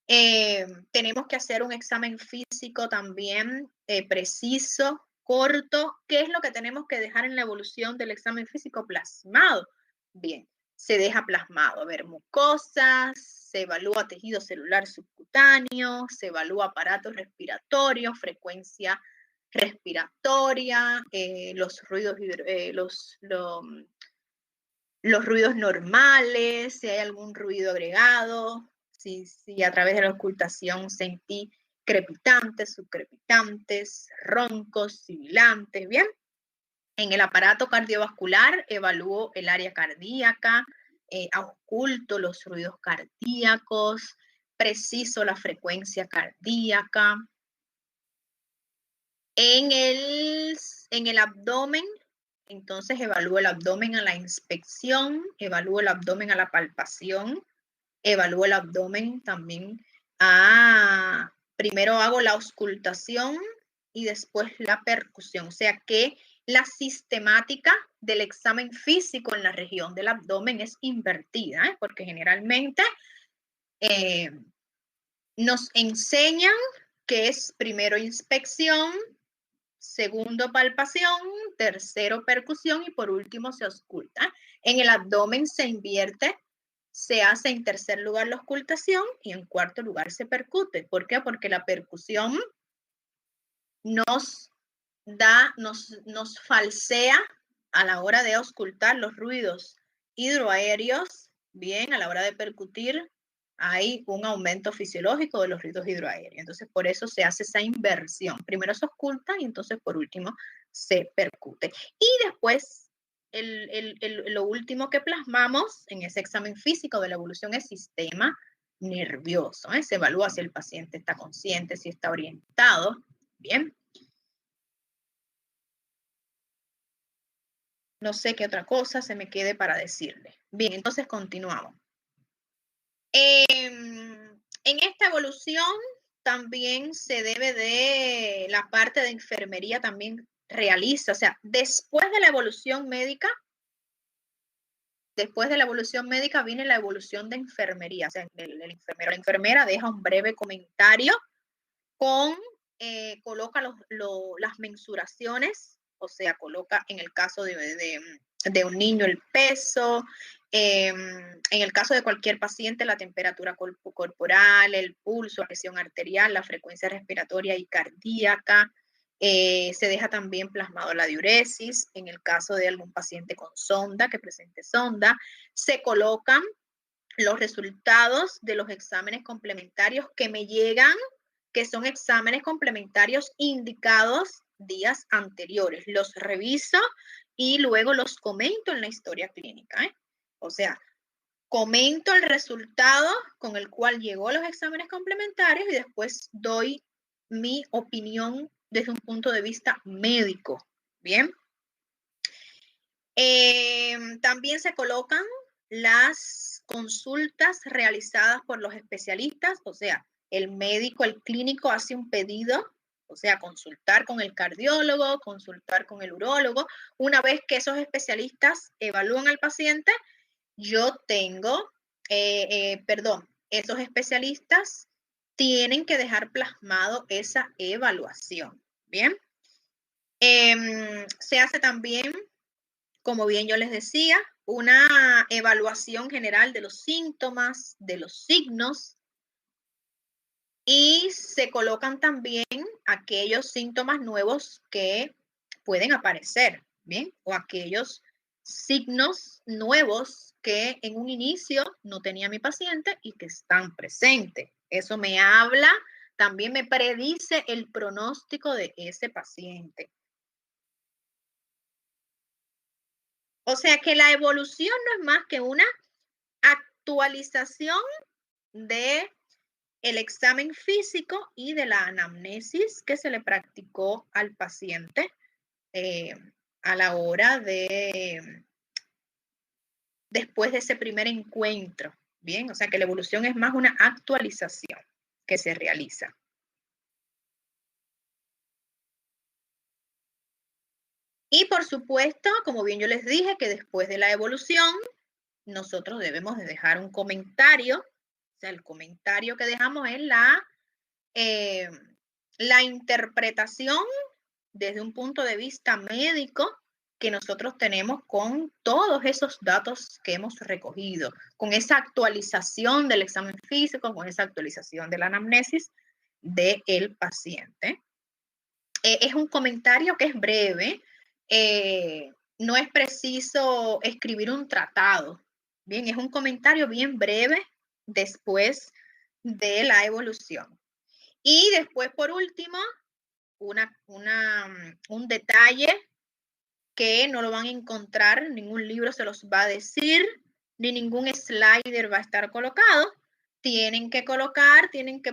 Tenemos que hacer un examen físico también preciso, corto. ¿Qué es lo que tenemos que dejar en la evolución del examen físico plasmado? Bien, se deja plasmado, a ver, mucosas, se evalúa tejido celular subcutáneo, se evalúa aparatos respiratorios, frecuencia respiratoria, los ruidos, los ruidos normales, si hay algún ruido agregado, si a través de la ocultación sentí crepitantes, subcrepitantes, roncos, sibilantes, ¿bien? En el aparato cardiovascular evalúo el área cardíaca, ausculto los ruidos cardíacos, preciso la frecuencia cardíaca. En el abdomen, entonces evalúo el abdomen a la inspección, evalúo el abdomen a la palpación, evalúo el abdomen también primero hago la auscultación y después la percusión. O sea que la sistemática del examen físico en la región del abdomen es invertida, porque generalmente nos enseñan que es primero inspección, segundo palpación, tercero percusión y por último se ausculta. En el abdomen se invierte, se hace en tercer lugar la auscultación y en cuarto lugar se percute. ¿Por qué? Porque la percusión nos falsea a la hora de auscultar los ruidos hidroaéreos. Bien, a la hora de percutir hay un aumento fisiológico de los ruidos hidroaéreos. Entonces, por eso se hace esa inversión. Primero se ausculta y entonces, por último, se percute. Y después, lo último que plasmamos en ese examen físico de la evolución es sistema nervioso. Se evalúa si el paciente está consciente, si está orientado. Bien. No sé qué otra cosa se me quede para decirle. Bien, entonces continuamos. En esta evolución también se debe de la parte de enfermería también realiza, o sea, después de la evolución médica viene la evolución de enfermería, o sea, el enfermero, la enfermera deja un breve comentario coloca las mensuraciones, o sea, coloca en el caso de un niño el peso, en el caso de cualquier paciente la temperatura corporal, el pulso, la presión arterial, la frecuencia respiratoria y cardíaca. Se deja también plasmado la diuresis, en el caso de algún paciente con sonda, que presente sonda, se colocan los resultados de los exámenes complementarios que me llegan, que son exámenes complementarios indicados días anteriores. Los reviso y luego los comento en la historia clínica. O sea, comento el resultado con el cual llegó los exámenes complementarios y después doy mi opinión desde un punto de vista médico. Bien. También se colocan las consultas realizadas por los especialistas, o sea, el médico, el clínico hace un pedido, o sea, consultar con el cardiólogo, consultar con el urólogo. Una vez que esos especialistas evalúan al paciente, yo tengo, esos especialistas tienen que dejar plasmado esa evaluación. Bien. Se hace también como bien yo les decía, una evaluación general de los síntomas, de los signos, y se colocan también aquellos síntomas nuevos que pueden aparecer, ¿bien? O aquellos signos nuevos que en un inicio no tenía mi paciente y que están presentes. Eso me habla, también me predice el pronóstico de ese paciente. O sea que la evolución no es más que una actualización de el examen físico y de la anamnesis que se le practicó al paciente a la hora de, después de ese primer encuentro. Bien, o sea que la evolución es más una actualización que se realiza. Y por supuesto, como bien yo les dije, que después de la evolución, nosotros debemos de dejar un comentario. O sea, el comentario que dejamos es la interpretación desde un punto de vista médico que nosotros tenemos con todos esos datos que hemos recogido, con esa actualización del examen físico, con esa actualización de la anamnesis del paciente. Es un comentario que es breve, no es preciso escribir un tratado, bien, es un comentario bien breve después de la evolución. Y después, por último, un detalle que no lo van a encontrar, ningún libro se los va a decir, ni ningún slider va a estar colocado. Tienen que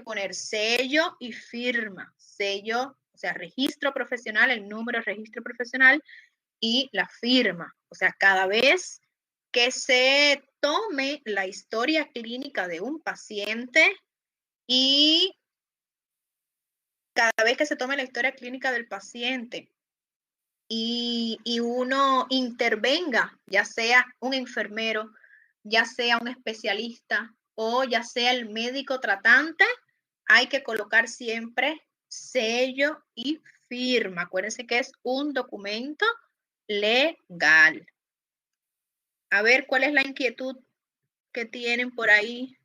poner sello y firma. Sello, o sea, registro profesional, el número de registro profesional y la firma. O sea, cada vez que se tome la historia clínica de un paciente y cada vez que se tome la historia clínica del paciente y uno intervenga, ya sea un enfermero, ya sea un especialista o ya sea el médico tratante, hay que colocar siempre sello y firma. Acuérdense que es un documento legal. A ver, ¿cuál es la inquietud que tienen por ahí?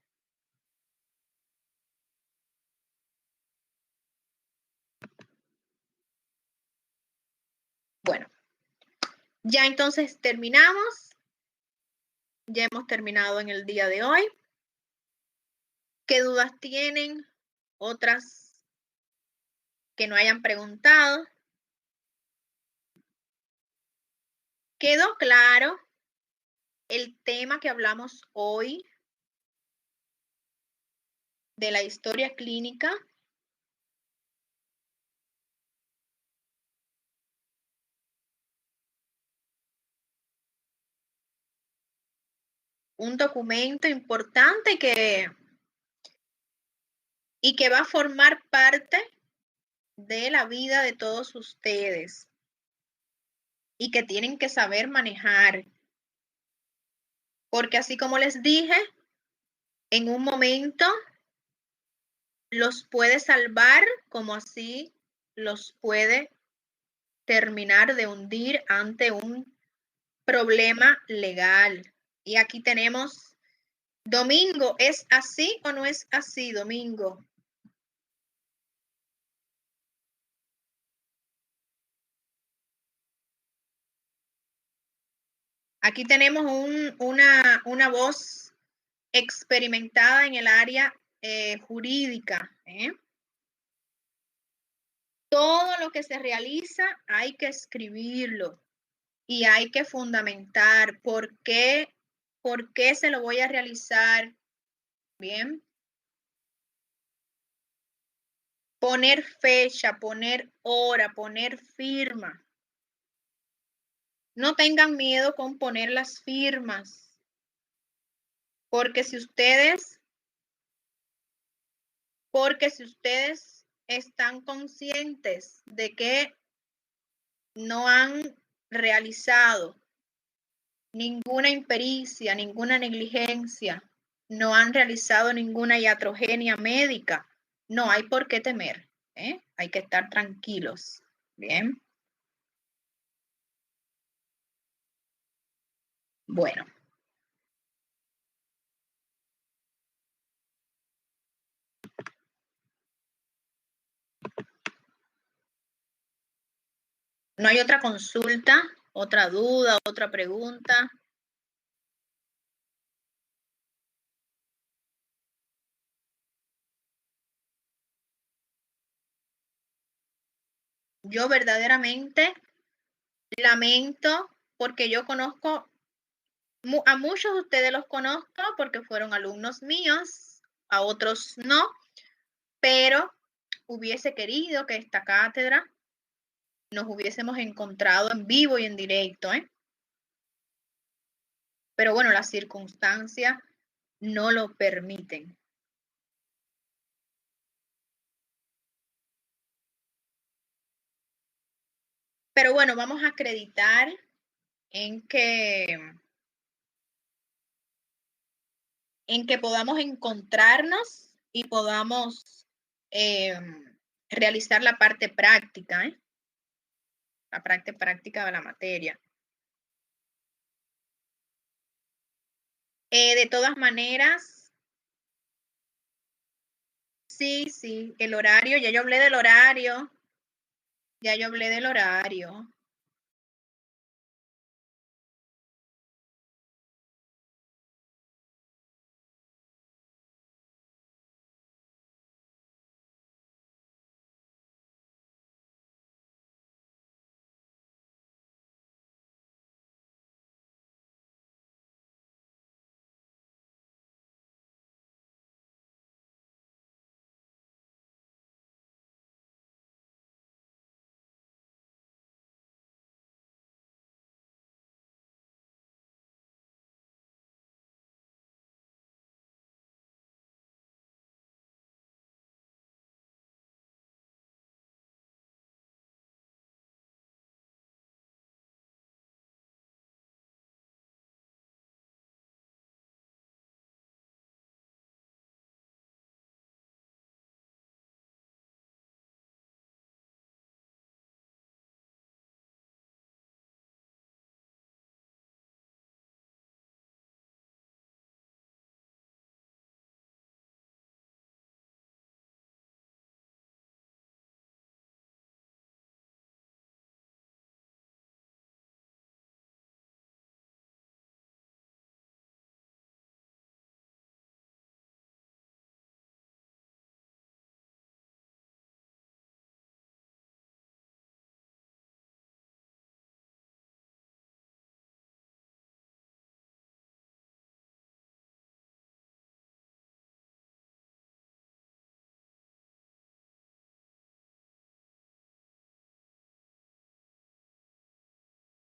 Bueno, ya entonces terminamos. Ya hemos terminado en el día de hoy. ¿Qué dudas tienen? Otras que no hayan preguntado. ¿Quedó claro el tema que hablamos hoy de la historia clínica? Un documento importante y que va a formar parte de la vida de todos ustedes y que tienen que saber manejar. Porque así como les dije, en un momento los puede salvar, como así los puede terminar de hundir ante un problema legal. Y aquí tenemos Domingo, ¿es así o no es así, Domingo? Aquí tenemos una voz experimentada en el área jurídica. Todo lo que se realiza hay que escribirlo y hay que fundamentar por qué se lo voy a realizar. Bien. Poner fecha, poner hora, poner firma. No tengan miedo con poner las firmas, porque si ustedes están conscientes de que no han realizado ninguna impericia, ninguna negligencia, no han realizado ninguna iatrogenia médica, no hay por qué temer, hay que estar tranquilos. Bien. Bueno. ¿No hay otra consulta, otra duda, otra pregunta? Yo verdaderamente lamento porque yo conozco, a muchos de ustedes los conozco porque fueron alumnos míos, a otros no, pero hubiese querido que esta cátedra nos hubiésemos encontrado en vivo y en directo, ¿eh? Pero bueno, las circunstancias no lo permiten. Pero bueno, vamos a acreditar en que podamos encontrarnos y podamos realizar la parte práctica, ¿eh? La parte práctica de la materia. De todas maneras, sí, el horario, ya yo hablé del horario. Ya yo hablé del horario.